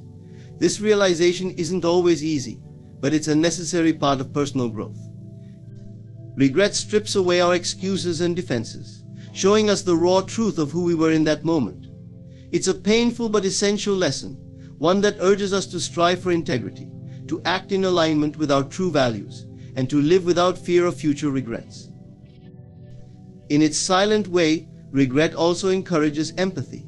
This realization isn't always easy, but it's a necessary part of personal growth. Regret strips away our excuses and defenses, showing us the raw truth of who we were in that moment. It's a painful but essential lesson, one that urges us to strive for integrity, to act in alignment with our true values, and to live without fear of future regrets. In its silent way, regret also encourages empathy.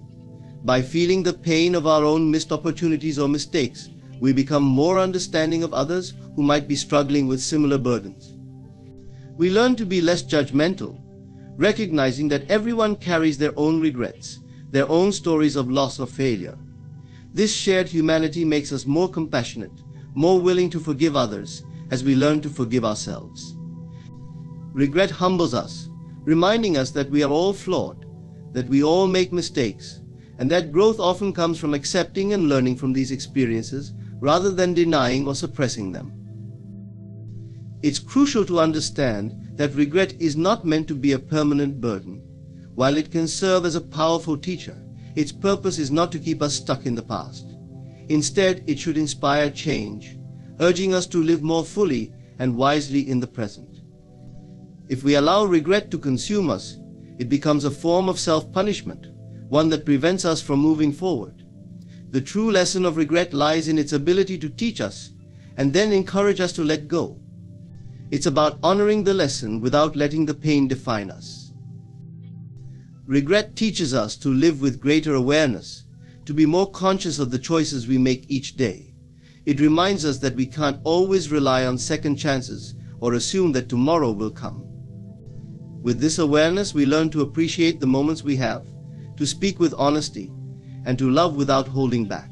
By feeling the pain of our own missed opportunities or mistakes, we become more understanding of others who might be struggling with similar burdens. We learn to be less judgmental, recognizing that everyone carries their own regrets, their own stories of loss or failure. This shared humanity makes us more compassionate, more willing to forgive others as we learn to forgive ourselves. Regret humbles us, reminding us that we are all flawed, that we all make mistakes, and that growth often comes from accepting and learning from these experiences rather than denying or suppressing them. It's crucial to understand that regret is not meant to be a permanent burden. While it can serve as a powerful teacher, its purpose is not to keep us stuck in the past. Instead, it should inspire change, urging us to live more fully and wisely in the present. If we allow regret to consume us, it becomes a form of self-punishment, one that prevents us from moving forward. The true lesson of regret lies in its ability to teach us and then encourage us to let go. It's about honoring the lesson without letting the pain define us. Regret teaches us to live with greater awareness, to be more conscious of the choices we make each day. It reminds us that we can't always rely on second chances or assume that tomorrow will come. With this awareness, we learn to appreciate the moments we have, to speak with honesty, and to love without holding back.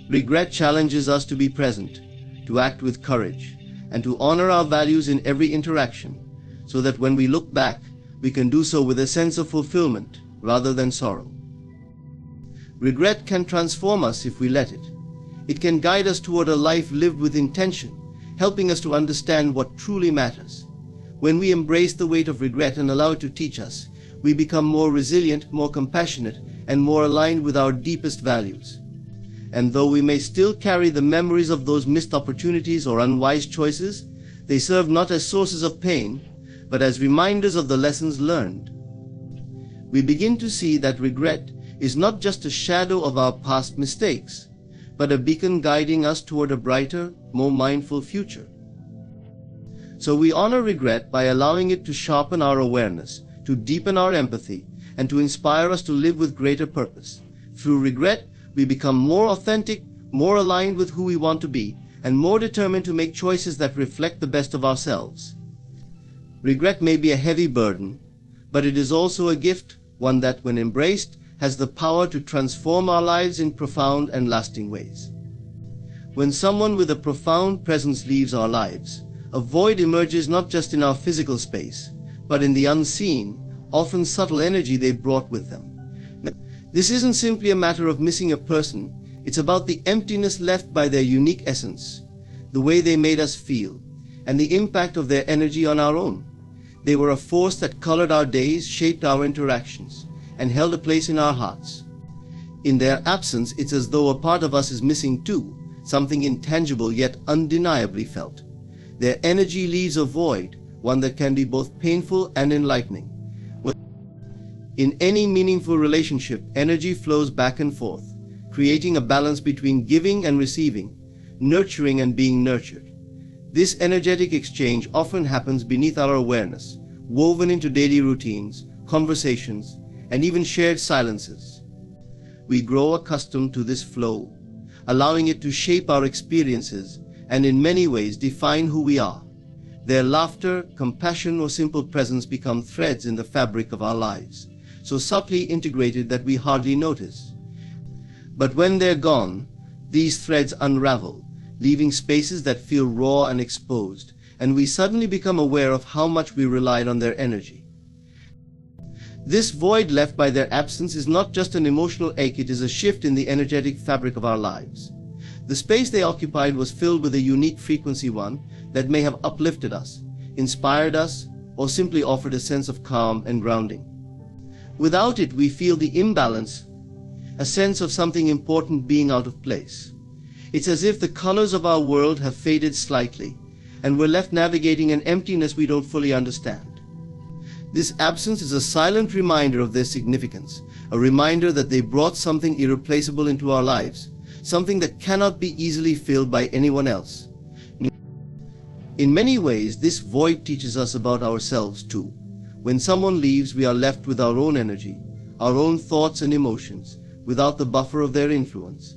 Regret challenges us to be present, to act with courage, and to honor our values in every interaction, so that when we look back, we can do so with a sense of fulfillment rather than sorrow. Regret can transform us if we let it. It can guide us toward a life lived with intention, helping us to understand what truly matters. When we embrace the weight of regret and allow it to teach us, we become more resilient, more compassionate, and more aligned with our deepest values. And though we may still carry the memories of those missed opportunities or unwise choices, they serve not as sources of pain, but as reminders of the lessons learned. We begin to see that regret is not just a shadow of our past mistakes, but a beacon guiding us toward a brighter, more mindful future. So we honor regret by allowing it to sharpen our awareness, to deepen our empathy, and to inspire us to live with greater purpose. Through regret, we become more authentic, more aligned with who we want to be, and more determined to make choices that reflect the best of ourselves. Regret may be a heavy burden, but it is also a gift, one that, when embraced, has the power to transform our lives in profound and lasting ways. When someone with a profound presence leaves our lives, a void emerges not just in our physical space, but in the unseen, often subtle energy they brought with them. This isn't simply a matter of missing a person, it's about the emptiness left by their unique essence, the way they made us feel, and the impact of their energy on our own. They were a force that colored our days, shaped our interactions, and held a place in our hearts. In their absence, it's as though a part of us is missing too, something intangible yet undeniably felt. Their energy leaves a void, one that can be both painful and enlightening. In any meaningful relationship, energy flows back and forth, creating a balance between giving and receiving, nurturing and being nurtured. This energetic exchange often happens beneath our awareness, woven into daily routines, conversations, and even shared silences. We grow accustomed to this flow, allowing it to shape our experiences and in many ways define who we are. Their laughter, compassion, or simple presence become threads in the fabric of our lives, so subtly integrated that we hardly notice. But when they're gone, these threads unravel, leaving spaces that feel raw and exposed, and we suddenly become aware of how much we relied on their energy. This void left by their absence is not just an emotional ache, it is a shift in the energetic fabric of our lives. The space they occupied was filled with a unique frequency, one that may have uplifted us, inspired us, or simply offered a sense of calm and grounding. Without it, we feel the imbalance, a sense of something important being out of place. It's as if the colors of our world have faded slightly, and we're left navigating an emptiness we don't fully understand. This absence is a silent reminder of their significance, a reminder that they brought something irreplaceable into our lives, something that cannot be easily filled by anyone else. In many ways, this void teaches us about ourselves too. When someone leaves, we are left with our own energy, our own thoughts and emotions, without the buffer of their influence.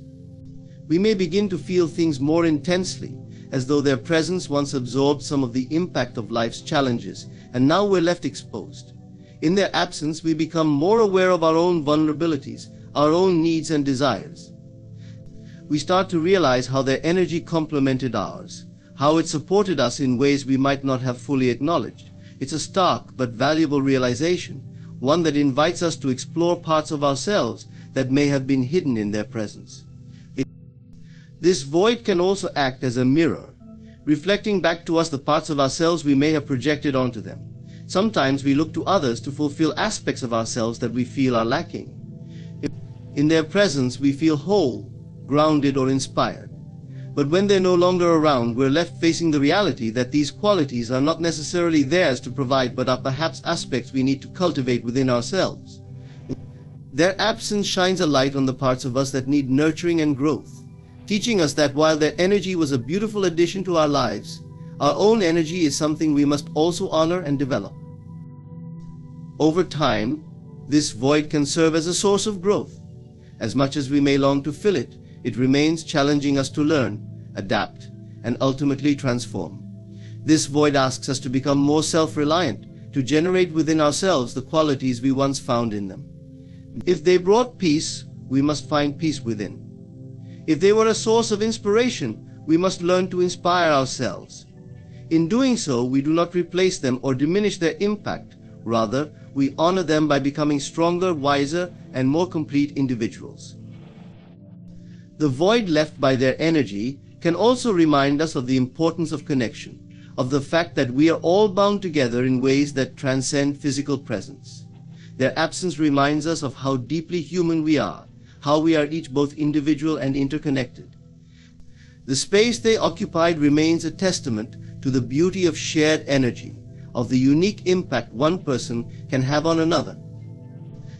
We may begin to feel things more intensely, as though their presence once absorbed some of the impact of life's challenges, and now we're left exposed. In their absence, we become more aware of our own vulnerabilities, our own needs and desires. We start to realize how their energy complemented ours, how it supported us in ways we might not have fully acknowledged. It's a stark but valuable realization, one that invites us to explore parts of ourselves that may have been hidden in their presence. This void can also act as a mirror, reflecting back to us the parts of ourselves we may have projected onto them. Sometimes we look to others to fulfill aspects of ourselves that we feel are lacking. In their presence, we feel whole, grounded, or inspired. But when they're no longer around, we're left facing the reality that these qualities are not necessarily theirs to provide, but are perhaps aspects we need to cultivate within ourselves. Their absence shines a light on the parts of us that need nurturing and growth, teaching us that while their energy was a beautiful addition to our lives, our own energy is something we must also honor and develop. Over time, this void can serve as a source of growth. As much as we may long to fill it, it remains challenging us to learn, adapt, and ultimately transform. This void asks us to become more self-reliant, to generate within ourselves the qualities we once found in them. If they brought peace, we must find peace within. If they were a source of inspiration, we must learn to inspire ourselves. In doing so, we do not replace them or diminish their impact. Rather, we honor them by becoming stronger, wiser, and more complete individuals. The void left by their energy can also remind us of the importance of connection, of the fact that we are all bound together in ways that transcend physical presence. Their absence reminds us of how deeply human we are, how we are each both individual and interconnected. The space they occupied remains a testament to the beauty of shared energy, of the unique impact one person can have on another.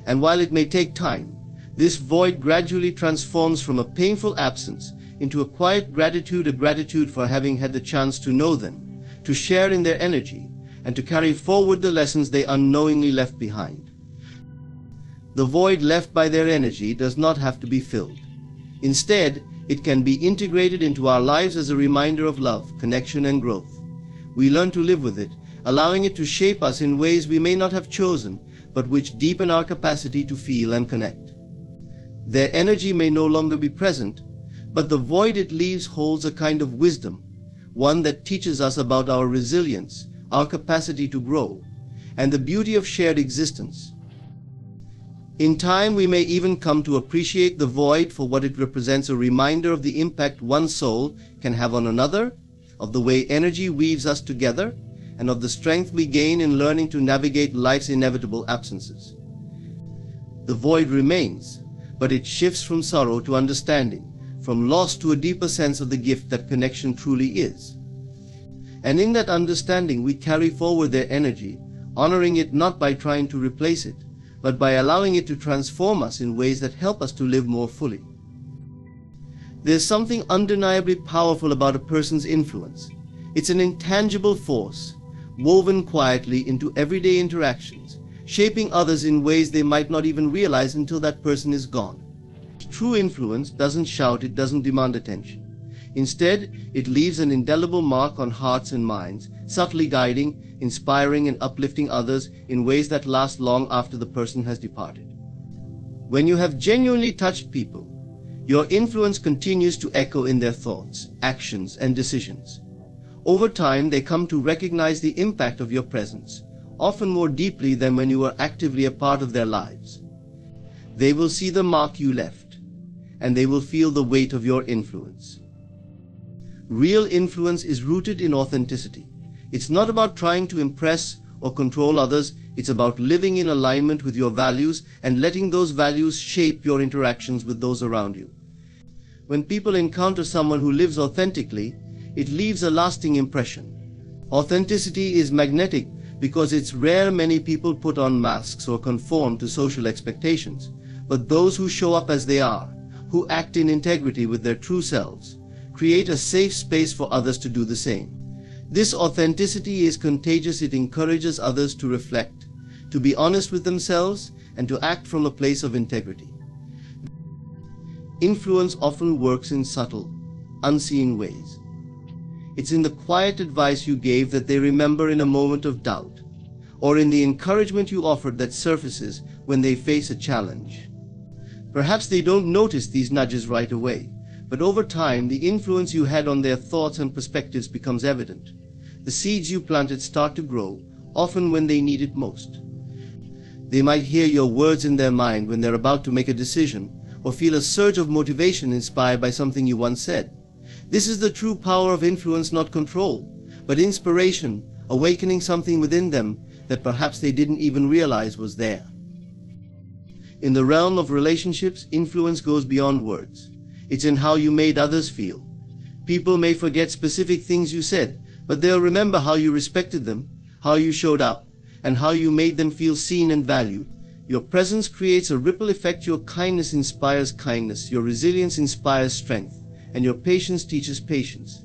And while it may take time, this void gradually transforms from a painful absence into a quiet gratitude, a gratitude for having had the chance to know them, to share in their energy, and to carry forward the lessons they unknowingly left behind. The void left by their energy does not have to be filled. Instead, it can be integrated into our lives as a reminder of love, connection, and growth. We learn to live with it, allowing it to shape us in ways we may not have chosen, but which deepen our capacity to feel and connect. Their energy may no longer be present, but the void it leaves holds a kind of wisdom, one that teaches us about our resilience, our capacity to grow, and the beauty of shared existence. In time, we may even come to appreciate the void for what it represents, a reminder of the impact one soul can have on another, of the way energy weaves us together, and of the strength we gain in learning to navigate life's inevitable absences. The void remains, but it shifts from sorrow to understanding, from loss to a deeper sense of the gift that connection truly is. And in that understanding, we carry forward their energy, honoring it not by trying to replace it, but by allowing it to transform us in ways that help us to live more fully. There's something undeniably powerful about a person's influence. It's an intangible force, woven quietly into everyday interactions, shaping others in ways they might not even realize until that person is gone. True influence doesn't shout, it doesn't demand attention. Instead, it leaves an indelible mark on hearts and minds, subtly guiding, inspiring, and uplifting others in ways that last long after the person has departed. When you have genuinely touched people, your influence continues to echo in their thoughts, actions, and decisions. Over time, they come to recognize the impact of your presence, often more deeply than when you were actively a part of their lives. They will see the mark you left, and they will feel the weight of your influence. Real influence is rooted in authenticity. It's not about trying to impress or control others. It's about living in alignment with your values and letting those values shape your interactions with those around you. When people encounter someone who lives authentically, it leaves a lasting impression. Authenticity is magnetic because it's rare many people put on masks or conform to social expectations, but those who show up as they are, who act in integrity with their true selves, create a safe space for others to do the same. This authenticity is contagious. It encourages others to reflect, to be honest with themselves, and to act from a place of integrity. Influence often works in subtle, unseen ways. It's in the quiet advice you gave that they remember in a moment of doubt, or in the encouragement you offered that surfaces when they face a challenge. Perhaps they don't notice these nudges right away, but over time the influence you had on their thoughts and perspectives becomes evident. The seeds you planted start to grow, often when they need it most. They might hear your words in their mind when they're about to make a decision, or feel a surge of motivation inspired by something you once said. This is the true power of influence, not control, but inspiration, awakening something within them that perhaps they didn't even realize was there. In the realm of relationships, influence goes beyond words. It's in how you made others feel. People may forget specific things you said, but they'll remember how you respected them, how you showed up, and how you made them feel seen and valued. Your presence creates a ripple effect. Your kindness inspires kindness, your resilience inspires strength, and your patience teaches patience.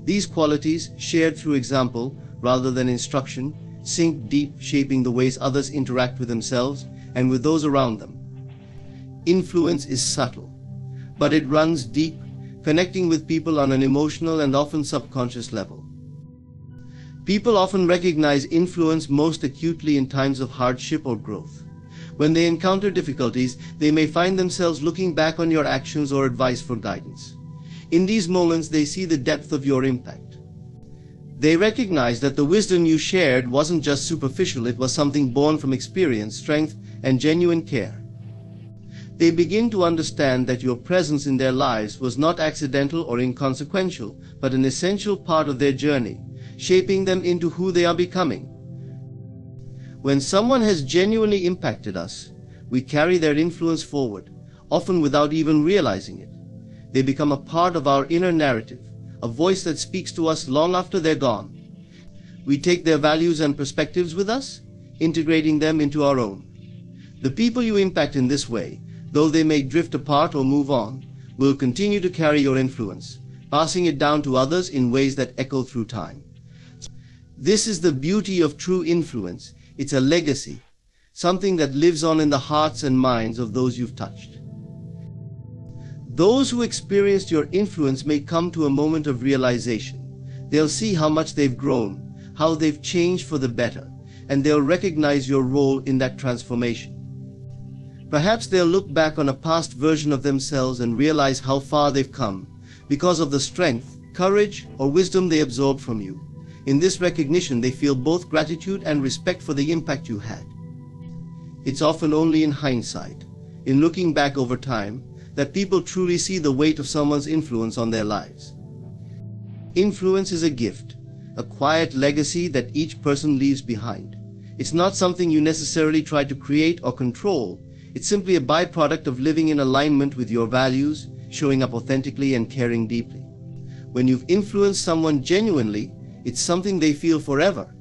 These qualities, shared through example rather than instruction, sink deep, shaping the ways others interact with themselves and with those around them. Influence is subtle, but it runs deep, connecting with people on an emotional and often subconscious level. People often recognize influence most acutely in times of hardship or growth. When they encounter difficulties, they may find themselves looking back on your actions or advice for guidance. In these moments, they see the depth of your impact. They recognize that the wisdom you shared wasn't just superficial, it was something born from experience, strength, and genuine care. They begin to understand that your presence in their lives was not accidental or inconsequential, but an essential part of their journey, shaping them into who they are becoming. When someone has genuinely impacted us, we carry their influence forward, often without even realizing it. They become a part of our inner narrative, a voice that speaks to us long after they're gone. We take their values and perspectives with us, integrating them into our own. The people you impact in this way, though they may drift apart or move on, will continue to carry your influence, passing it down to others in ways that echo through time. This is the beauty of true influence. It's a legacy, something that lives on in the hearts and minds of those you've touched. Those who experienced your influence may come to a moment of realization. They'll see how much they've grown, how they've changed for the better, and they'll recognize your role in that transformation. Perhaps they'll look back on a past version of themselves and realize how far they've come because of the strength, courage, or wisdom they absorbed from you. In this recognition, they feel both gratitude and respect for the impact you had. It's often only in hindsight, in looking back over time, that people truly see the weight of someone's influence on their lives. Influence is a gift, a quiet legacy that each person leaves behind. It's not something you necessarily try to create or control. It's simply a byproduct of living in alignment with your values, showing up authentically and caring deeply. When you've influenced someone genuinely, it's something they feel forever.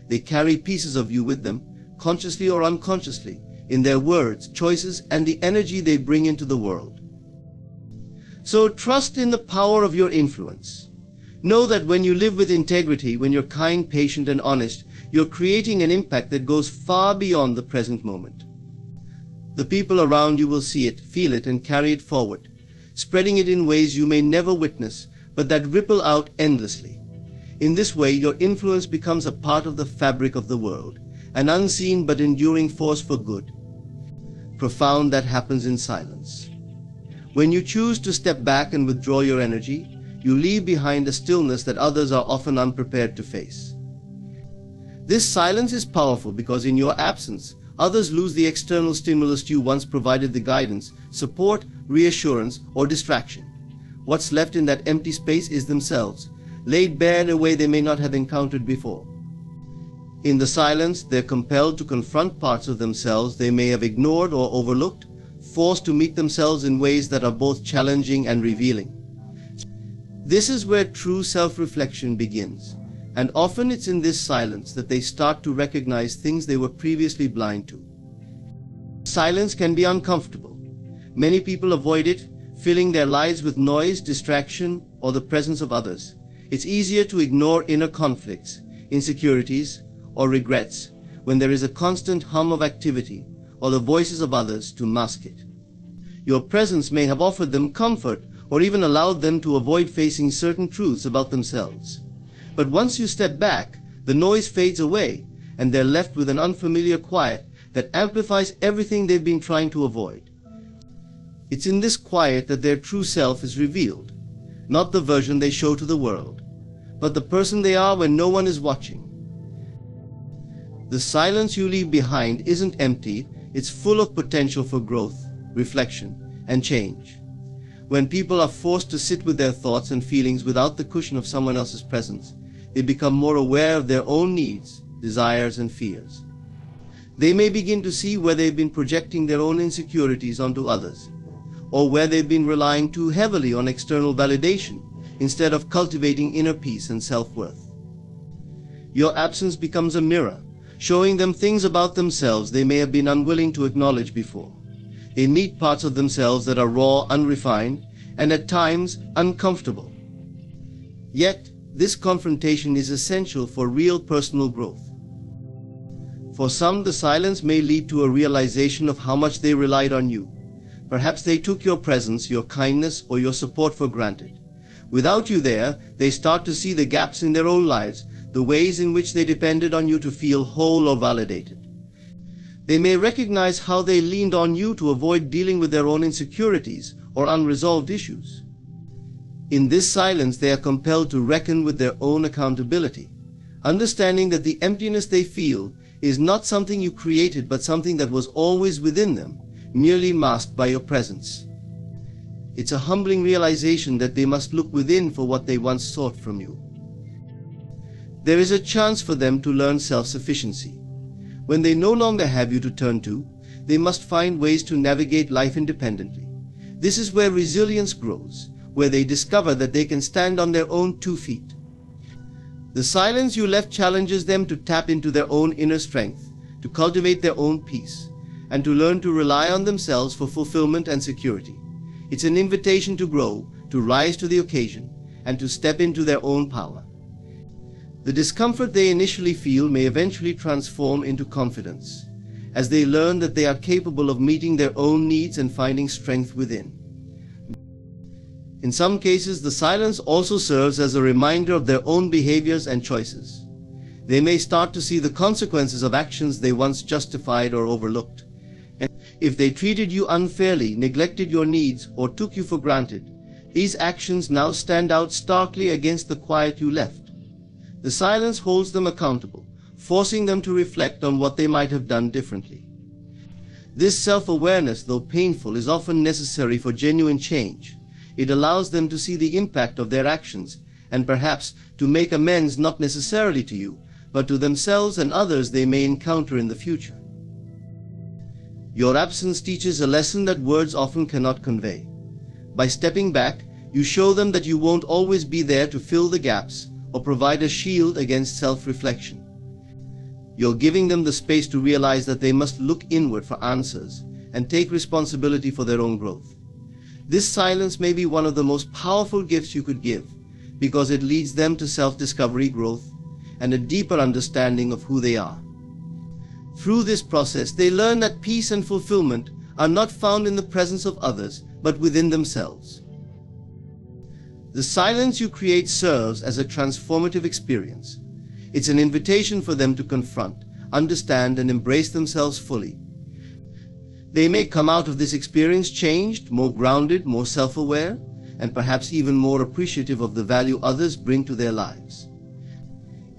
They carry pieces of you with them, consciously or unconsciously, in their words, choices, and the energy they bring into the world. So trust in the power of your influence. Know that when you live with integrity, when you're kind, patient, and honest, you're creating an impact that goes far beyond the present moment. The people around you will see it, feel it, and carry it forward, spreading it in ways you may never witness, but that ripple out endlessly. In this way, your influence becomes a part of the fabric of the world, an unseen but enduring force for good. Profound that happens in silence. When you choose to step back and withdraw your energy, you leave behind a stillness that others are often unprepared to face. This silence is powerful because in your absence, others lose the external stimulus you once provided: the guidance, support, reassurance, or distraction. What's left in that empty space is themselves, laid bare in a way they may not have encountered before. In the silence, they're compelled to confront parts of themselves they may have ignored or overlooked, forced to meet themselves in ways that are both challenging and revealing. This is where true self-reflection begins, and often it's in this silence that they start to recognize things they were previously blind to. Silence can be uncomfortable. Many people avoid it, filling their lives with noise, distraction, or the presence of others. It's easier to ignore inner conflicts, insecurities, or regrets when there is a constant hum of activity or the voices of others to mask it. Your presence may have offered them comfort or even allowed them to avoid facing certain truths about themselves. But once you step back, the noise fades away, and they're left with an unfamiliar quiet that amplifies everything they've been trying to avoid. It's in this quiet that their true self is revealed, not the version they show to the world, but the person they are when no one is watching. The silence you leave behind isn't empty, it's full of potential for growth, reflection, and change. When people are forced to sit with their thoughts and feelings without the cushion of someone else's presence, they become more aware of their own needs, desires, and fears. They may begin to see where they've been projecting their own insecurities onto others, or where they've been relying too heavily on external validation instead of cultivating inner peace and self-worth. Your absence becomes a mirror, showing them things about themselves they may have been unwilling to acknowledge before. They meet parts of themselves that are raw, unrefined, and at times uncomfortable. Yet, this confrontation is essential for real personal growth. For some, the silence may lead to a realization of how much they relied on you. Perhaps they took your presence, your kindness, or your support for granted. Without you there, they start to see the gaps in their own lives, the ways in which they depended on you to feel whole or validated. They may recognize how they leaned on you to avoid dealing with their own insecurities or unresolved issues. In this silence, they are compelled to reckon with their own accountability, understanding that the emptiness they feel is not something you created but something that was always within them, merely masked by your presence. It's a humbling realization that they must look within for what they once sought from you. There is a chance for them to learn self-sufficiency. When they no longer have you to turn to, they must find ways to navigate life independently. This is where resilience grows, where they discover that they can stand on their own 2 feet. The silence you left challenges them to tap into their own inner strength, to cultivate their own peace, and to learn to rely on themselves for fulfillment and security. It's an invitation to grow, to rise to the occasion, and to step into their own power. The discomfort they initially feel may eventually transform into confidence, as they learn that they are capable of meeting their own needs and finding strength within. In some cases, the silence also serves as a reminder of their own behaviors and choices. They may start to see the consequences of actions they once justified or overlooked. And if they treated you unfairly, neglected your needs, or took you for granted, these actions now stand out starkly against the quiet you left. The silence holds them accountable, forcing them to reflect on what they might have done differently. This self-awareness, though painful, is often necessary for genuine change. It allows them to see the impact of their actions, and perhaps to make amends not necessarily to you, but to themselves and others they may encounter in the future. Your absence teaches a lesson that words often cannot convey. By stepping back, you show them that you won't always be there to fill the gaps or provide a shield against self-reflection. You're giving them the space to realize that they must look inward for answers and take responsibility for their own growth. This silence may be one of the most powerful gifts you could give, because it leads them to self-discovery, growth, and a deeper understanding of who they are. Through this process, they learn that peace and fulfillment are not found in the presence of others, but within themselves. The silence you create serves as a transformative experience. It's an invitation for them to confront, understand, and embrace themselves fully. They may come out of this experience changed, more grounded, more self-aware, and perhaps even more appreciative of the value others bring to their lives.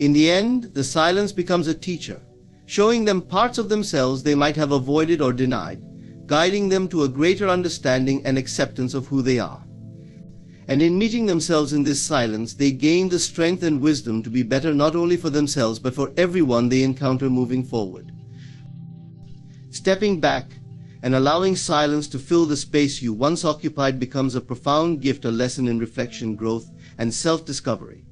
In the end, the silence becomes a teacher, showing them parts of themselves they might have avoided or denied, guiding them to a greater understanding and acceptance of who they are. And in meeting themselves in this silence, they gain the strength and wisdom to be better not only for themselves but for everyone they encounter moving forward. Stepping back and allowing silence to fill the space you once occupied becomes a profound gift, a lesson in reflection, growth, and self-discovery.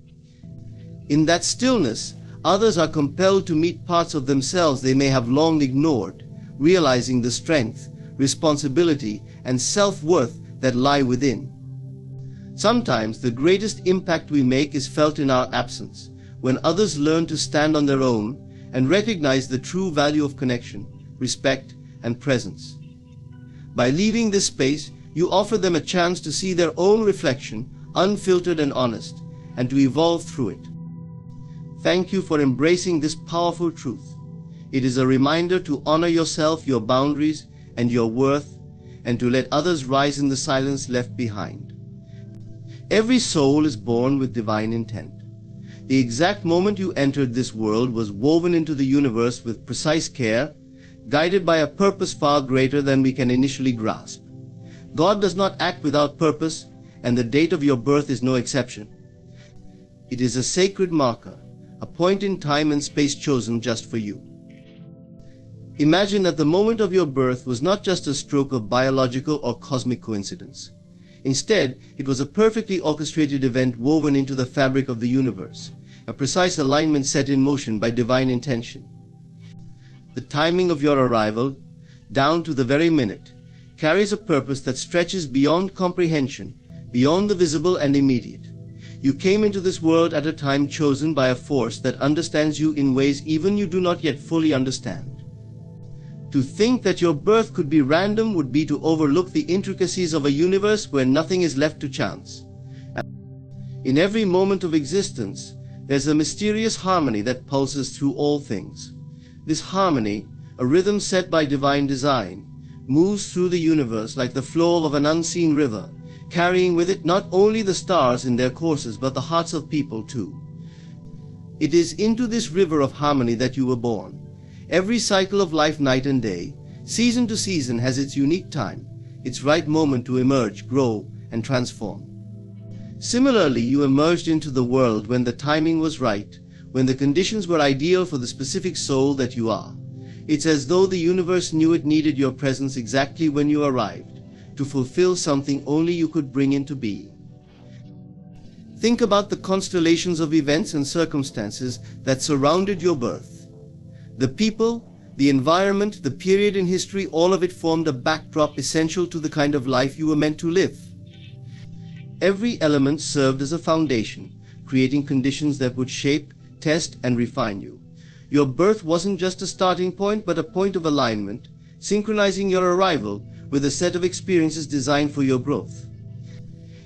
In that stillness, others are compelled to meet parts of themselves they may have long ignored, realizing the strength, responsibility, and self-worth that lie within. Sometimes the greatest impact we make is felt in our absence, when others learn to stand on their own and recognize the true value of connection, respect, and presence. By leaving this space, you offer them a chance to see their own reflection, unfiltered and honest, and to evolve through it. Thank you for embracing this powerful truth. It is a reminder to honor yourself, your boundaries, and your worth, and to let others rise in the silence left behind. Every soul is born with divine intent. The exact moment you entered this world was woven into the universe with precise care, guided by a purpose far greater than we can initially grasp. God does not act without purpose, and the date of your birth is no exception. It is a sacred marker, a point in time and space chosen just for you. Imagine that the moment of your birth was not just a stroke of biological or cosmic coincidence. Instead, it was a perfectly orchestrated event woven into the fabric of the universe, a precise alignment set in motion by divine intention. The timing of your arrival, down to the very minute, carries a purpose that stretches beyond comprehension, beyond the visible and immediate. You came into this world at a time chosen by a force that understands you in ways even you do not yet fully understand. To think that your birth could be random would be to overlook the intricacies of a universe where nothing is left to chance. In every moment of existence, there's a mysterious harmony that pulses through all things. This harmony, a rhythm set by divine design, moves through the universe like the flow of an unseen river, carrying with it not only the stars in their courses but the hearts of people too. It is into this river of harmony that you were born. Every cycle of life, night and day, season to season, has its unique time, its right moment to emerge, grow, and transform. Similarly, you emerged into the world when the timing was right, when the conditions were ideal for the specific soul that you are. It's as though the universe knew it needed your presence exactly when you arrived, to fulfill something only you could bring into being. Think about the constellations of events and circumstances that surrounded your birth. The people, the environment, the period in history, all of it formed a backdrop essential to the kind of life you were meant to live. Every element served as a foundation, creating conditions that would shape, test, and refine you. Your birth wasn't just a starting point, but a point of alignment, synchronizing your arrival with a set of experiences designed for your growth.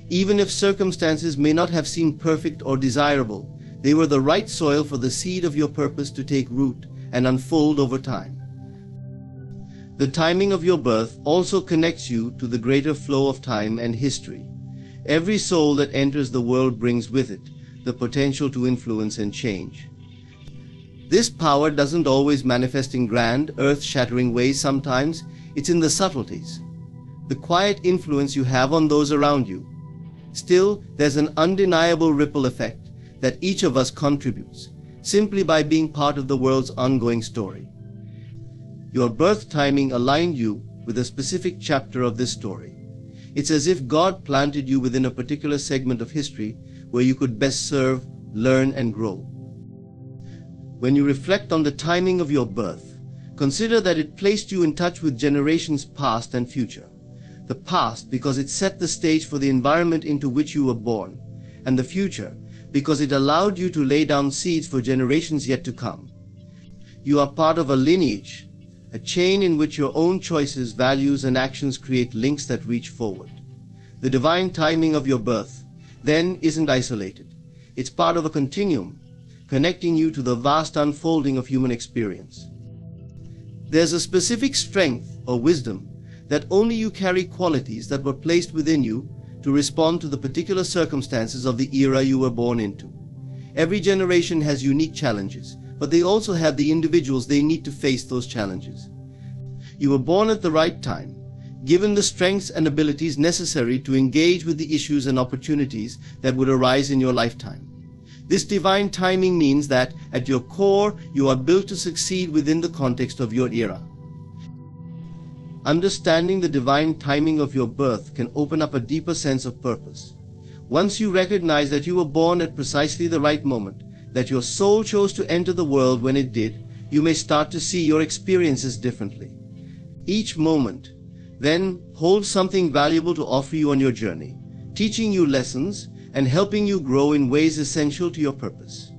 Even if circumstances may not have seemed perfect or desirable, they were the right soil for the seed of your purpose to take root and unfold over time. The timing of your birth also connects you to the greater flow of time and history. Every soul that enters the world brings with it the potential to influence and change. This power doesn't always manifest in grand, earth-shattering ways. Sometimes it's in the subtleties, the quiet influence you have on those around you. Still, there's an undeniable ripple effect that each of us contributes, simply by being part of the world's ongoing story. Your birth timing aligned you with a specific chapter of this story. It's as if God planted you within a particular segment of history where you could best serve, learn, and grow. When you reflect on the timing of your birth, consider that it placed you in touch with generations past and future. The past because it set the stage for the environment into which you were born, and the future because it allowed you to lay down seeds for generations yet to come. You are part of a lineage, a chain in which your own choices, values, and actions create links that reach forward. The divine timing of your birth, then, isn't isolated. It's part of a continuum, connecting you to the vast unfolding of human experience. There's a specific strength or wisdom that only you carry, qualities that were placed within you to respond to the particular circumstances of the era you were born into. Every generation has unique challenges, but they also have the individuals they need to face those challenges. You were born at the right time, given the strengths and abilities necessary to engage with the issues and opportunities that would arise in your lifetime. This divine timing means that, at your core, you are built to succeed within the context of your era. Understanding the divine timing of your birth can open up a deeper sense of purpose. Once you recognize that you were born at precisely the right moment, that your soul chose to enter the world when it did, you may start to see your experiences differently. Each moment, then, holds something valuable to offer you on your journey, teaching you lessons and helping you grow in ways essential to your purpose.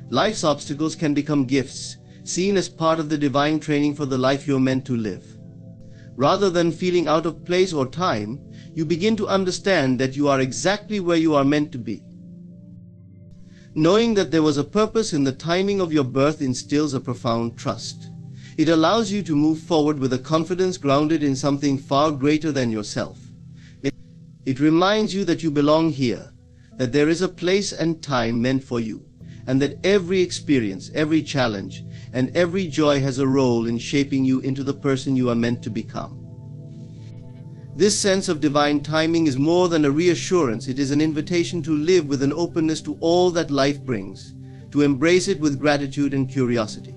Life's obstacles can become gifts, seen as part of the divine training for the life you're meant to live. Rather than feeling out of place or time, you begin to understand that you are exactly where you are meant to be. Knowing that there was a purpose in the timing of your birth instills a profound trust. It allows you to move forward with a confidence grounded in something far greater than yourself. It reminds you that you belong here, that there is a place and time meant for you, and that every experience, every challenge, and every joy has a role in shaping you into the person you are meant to become. This sense of divine timing is more than a reassurance. It is an invitation to live with an openness to all that life brings, to embrace it with gratitude and curiosity.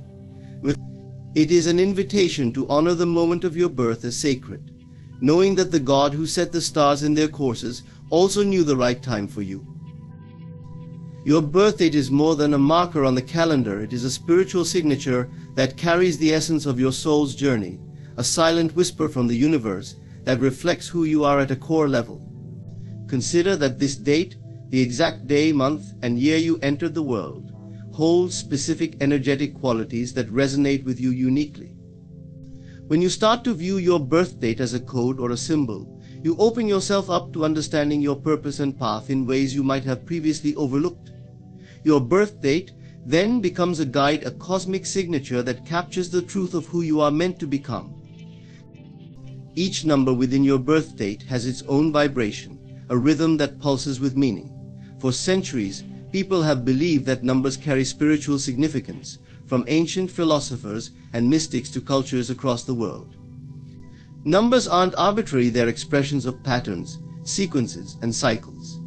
It is an invitation to honor the moment of your birth as sacred, knowing that the God who set the stars in their courses also knew the right time for you. Your birth date is more than a marker on the calendar. It is a spiritual signature that carries the essence of your soul's journey, a silent whisper from the universe that reflects who you are at a core level. Consider that this date, the exact day, month, and year you entered the world, holds specific energetic qualities that resonate with you uniquely. When you start to view your birth date as a code or a symbol, you open yourself up to understanding your purpose and path in ways you might have previously overlooked. Your birth date then becomes a guide, a cosmic signature that captures the truth of who you are meant to become. Each number within your birth date has its own vibration, a rhythm that pulses with meaning. For centuries, people have believed that numbers carry spiritual significance, from ancient philosophers and mystics to cultures across the world. Numbers aren't arbitrary, they're expressions of patterns, sequences, and cycles.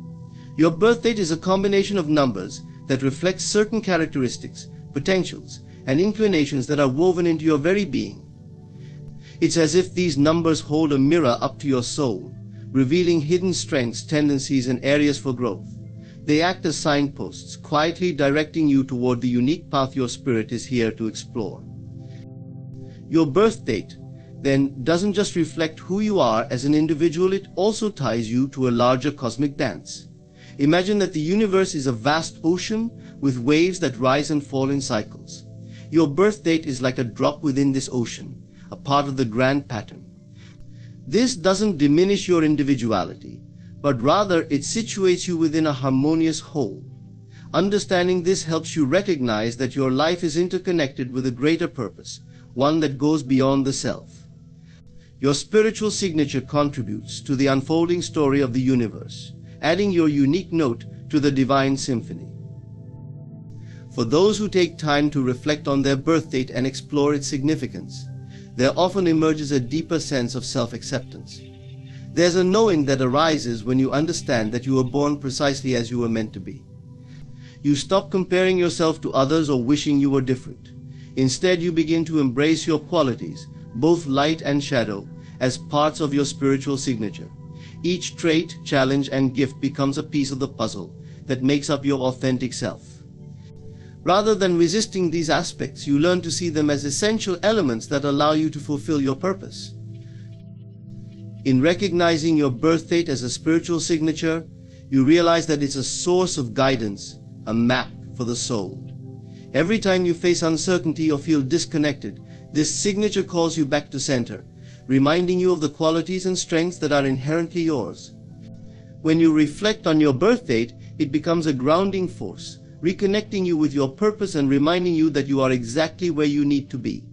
Your birth date is a combination of numbers that reflects certain characteristics, potentials, and inclinations that are woven into your very being. It's as if these numbers hold a mirror up to your soul, revealing hidden strengths, tendencies, and areas for growth. They act as signposts, quietly directing you toward the unique path your spirit is here to explore. Your birth date, then, doesn't just reflect who you are as an individual, it also ties you to a larger cosmic dance. Imagine that the universe is a vast ocean with waves that rise and fall in cycles. Your birth date is like a drop within this ocean, a part of the grand pattern. This doesn't diminish your individuality, but rather it situates you within a harmonious whole. Understanding this helps you recognize that your life is interconnected with a greater purpose, one that goes beyond the self. Your spiritual signature contributes to the unfolding story of the universe, adding your unique note to the divine symphony. For those who take time to reflect on their birth date and explore its significance, there often emerges a deeper sense of self-acceptance. There's a knowing that arises when you understand that you were born precisely as you were meant to be. You stop comparing yourself to others or wishing you were different. Instead, you begin to embrace your qualities, both light and shadow, as parts of your spiritual signature. Each trait, challenge, and gift becomes a piece of the puzzle that makes up your authentic self. Rather than resisting these aspects, you learn to see them as essential elements that allow you to fulfill your purpose. In recognizing your birth date as a spiritual signature, you realize that it's a source of guidance, a map for the soul. Every time you face uncertainty or feel disconnected, this signature calls you back to center, reminding you of the qualities and strengths that are inherently yours. When you reflect on your birth date, it becomes a grounding force, reconnecting you with your purpose and reminding you that you are exactly where you need to be.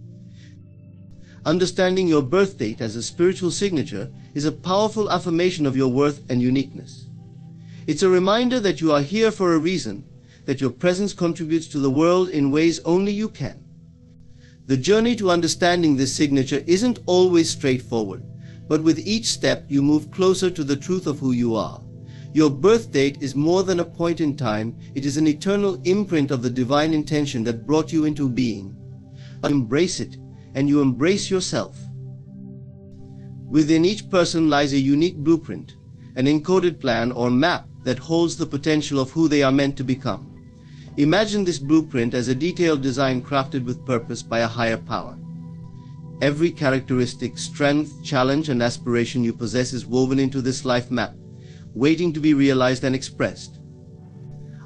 Understanding your birth date as a spiritual signature is a powerful affirmation of your worth and uniqueness. It's a reminder that you are here for a reason, that your presence contributes to the world in ways only you can. The journey to understanding this signature isn't always straightforward, but with each step you move closer to the truth of who you are. Your birth date is more than a point in time, it is an eternal imprint of the divine intention that brought you into being. Embrace it, and you embrace yourself. Within each person lies a unique blueprint, an encoded plan or map that holds the potential of who they are meant to become. Imagine this blueprint as a detailed design crafted with purpose by a higher power. Every characteristic, strength, challenge, and aspiration you possess is woven into this life map, waiting to be realized and expressed.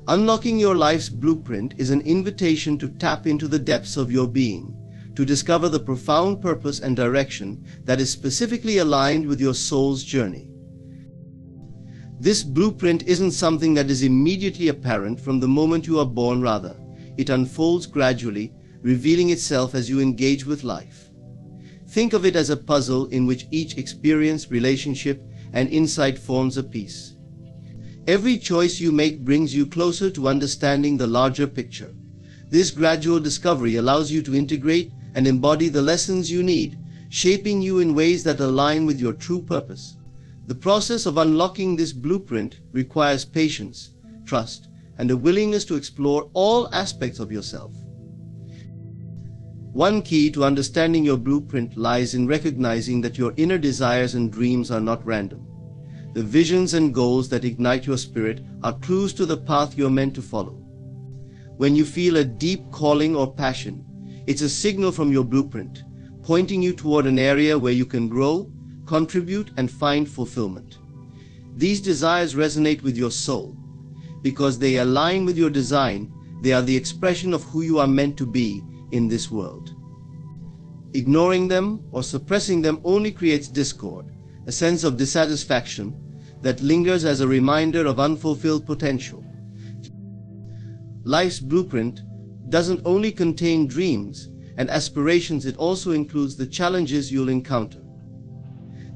Unlocking your life's blueprint is an invitation to tap into the depths of your being, to discover the profound purpose and direction that is specifically aligned with your soul's journey. This blueprint isn't something that is immediately apparent from the moment you are born, rather, it unfolds gradually, revealing itself as you engage with life. Think of it as a puzzle in which each experience, relationship, and insight forms a piece. Every choice you make brings you closer to understanding the larger picture. This gradual discovery allows you to integrate and embody the lessons you need, shaping you in ways that align with your true purpose. The process of unlocking this blueprint requires patience, trust, and a willingness to explore all aspects of yourself. One key to understanding your blueprint lies in recognizing that your inner desires and dreams are not random. The visions and goals that ignite your spirit are clues to the path you're meant to follow. When you feel a deep calling or passion, it's a signal from your blueprint, pointing you toward an area where you can grow, contribute, and find fulfillment. These desires resonate with your soul. Because they align with your design, they are the expression of who you are meant to be in this world. Ignoring them or suppressing them only creates discord, a sense of dissatisfaction that lingers as a reminder of unfulfilled potential. Life's blueprint doesn't only contain dreams and aspirations, it also includes the challenges you'll encounter.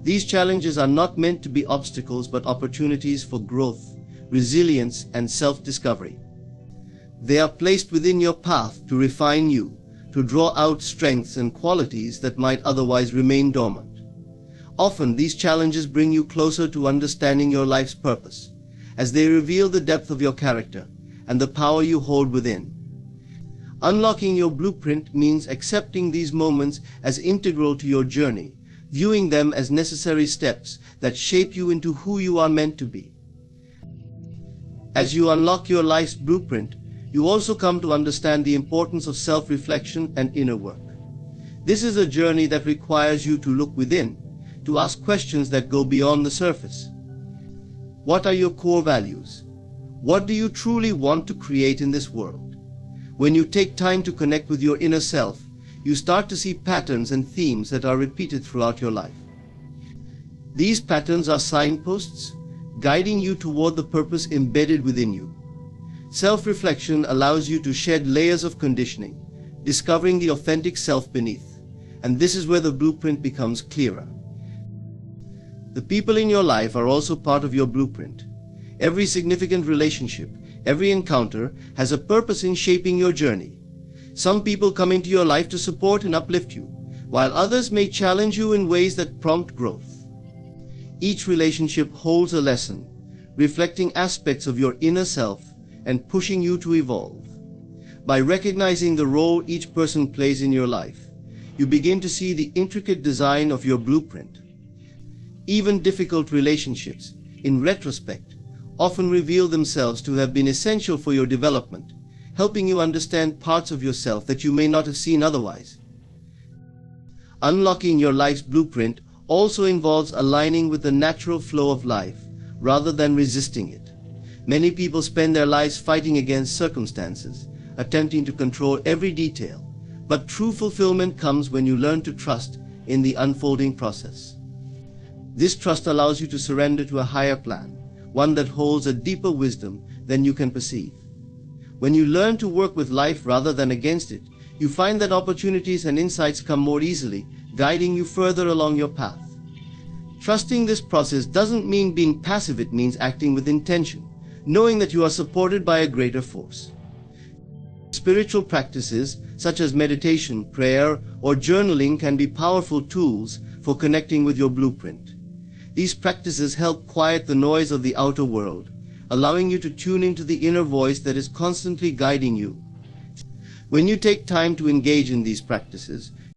These challenges are not meant to be obstacles but opportunities for growth, resilience, and self-discovery. They are placed within your path to refine you, to draw out strengths and qualities that might otherwise remain dormant. Often, these challenges bring you closer to understanding your life's purpose, as they reveal the depth of your character and the power you hold within. Unlocking your blueprint means accepting these moments as integral to your journey, viewing them as necessary steps that shape you into who you are meant to be. As you unlock your life's blueprint, you also come to understand the importance of self-reflection and inner work. This is a journey that requires you to look within, to ask questions that go beyond the surface. What are your core values? What do you truly want to create in this world? When you take time to connect with your inner self, you start to see patterns and themes that are repeated throughout your life. These patterns are signposts, guiding you toward the purpose embedded within you. Self-reflection allows you to shed layers of conditioning, discovering the authentic self beneath, and this is where the blueprint becomes clearer. The people in your life are also part of your blueprint. Every significant relationship, every encounter has a purpose in shaping your journey. Some people come into your life to support and uplift you, while others may challenge you in ways that prompt growth. Each relationship holds a lesson, reflecting aspects of your inner self and pushing you to evolve. By recognizing the role each person plays in your life, you begin to see the intricate design of your blueprint. Even difficult relationships, in retrospect, often reveal themselves to have been essential for your development, helping you understand parts of yourself that you may not have seen otherwise. Unlocking your life's blueprint also involves aligning with the natural flow of life, rather than resisting it. Many people spend their lives fighting against circumstances, attempting to control every detail, but true fulfillment comes when you learn to trust in the unfolding process. This trust allows you to surrender to a higher plan, one that holds a deeper wisdom than you can perceive. When you learn to work with life rather than against it, you find that opportunities and insights come more easily, guiding you further along your path. Trusting this process doesn't mean being passive, it means acting with intention, knowing that you are supported by a greater force. Spiritual practices such as meditation, prayer, or journaling can be powerful tools for connecting with your blueprint. These practices help quiet the noise of the outer world, allowing you to tune into the inner voice that is constantly guiding you. When you take time to engage in these practices,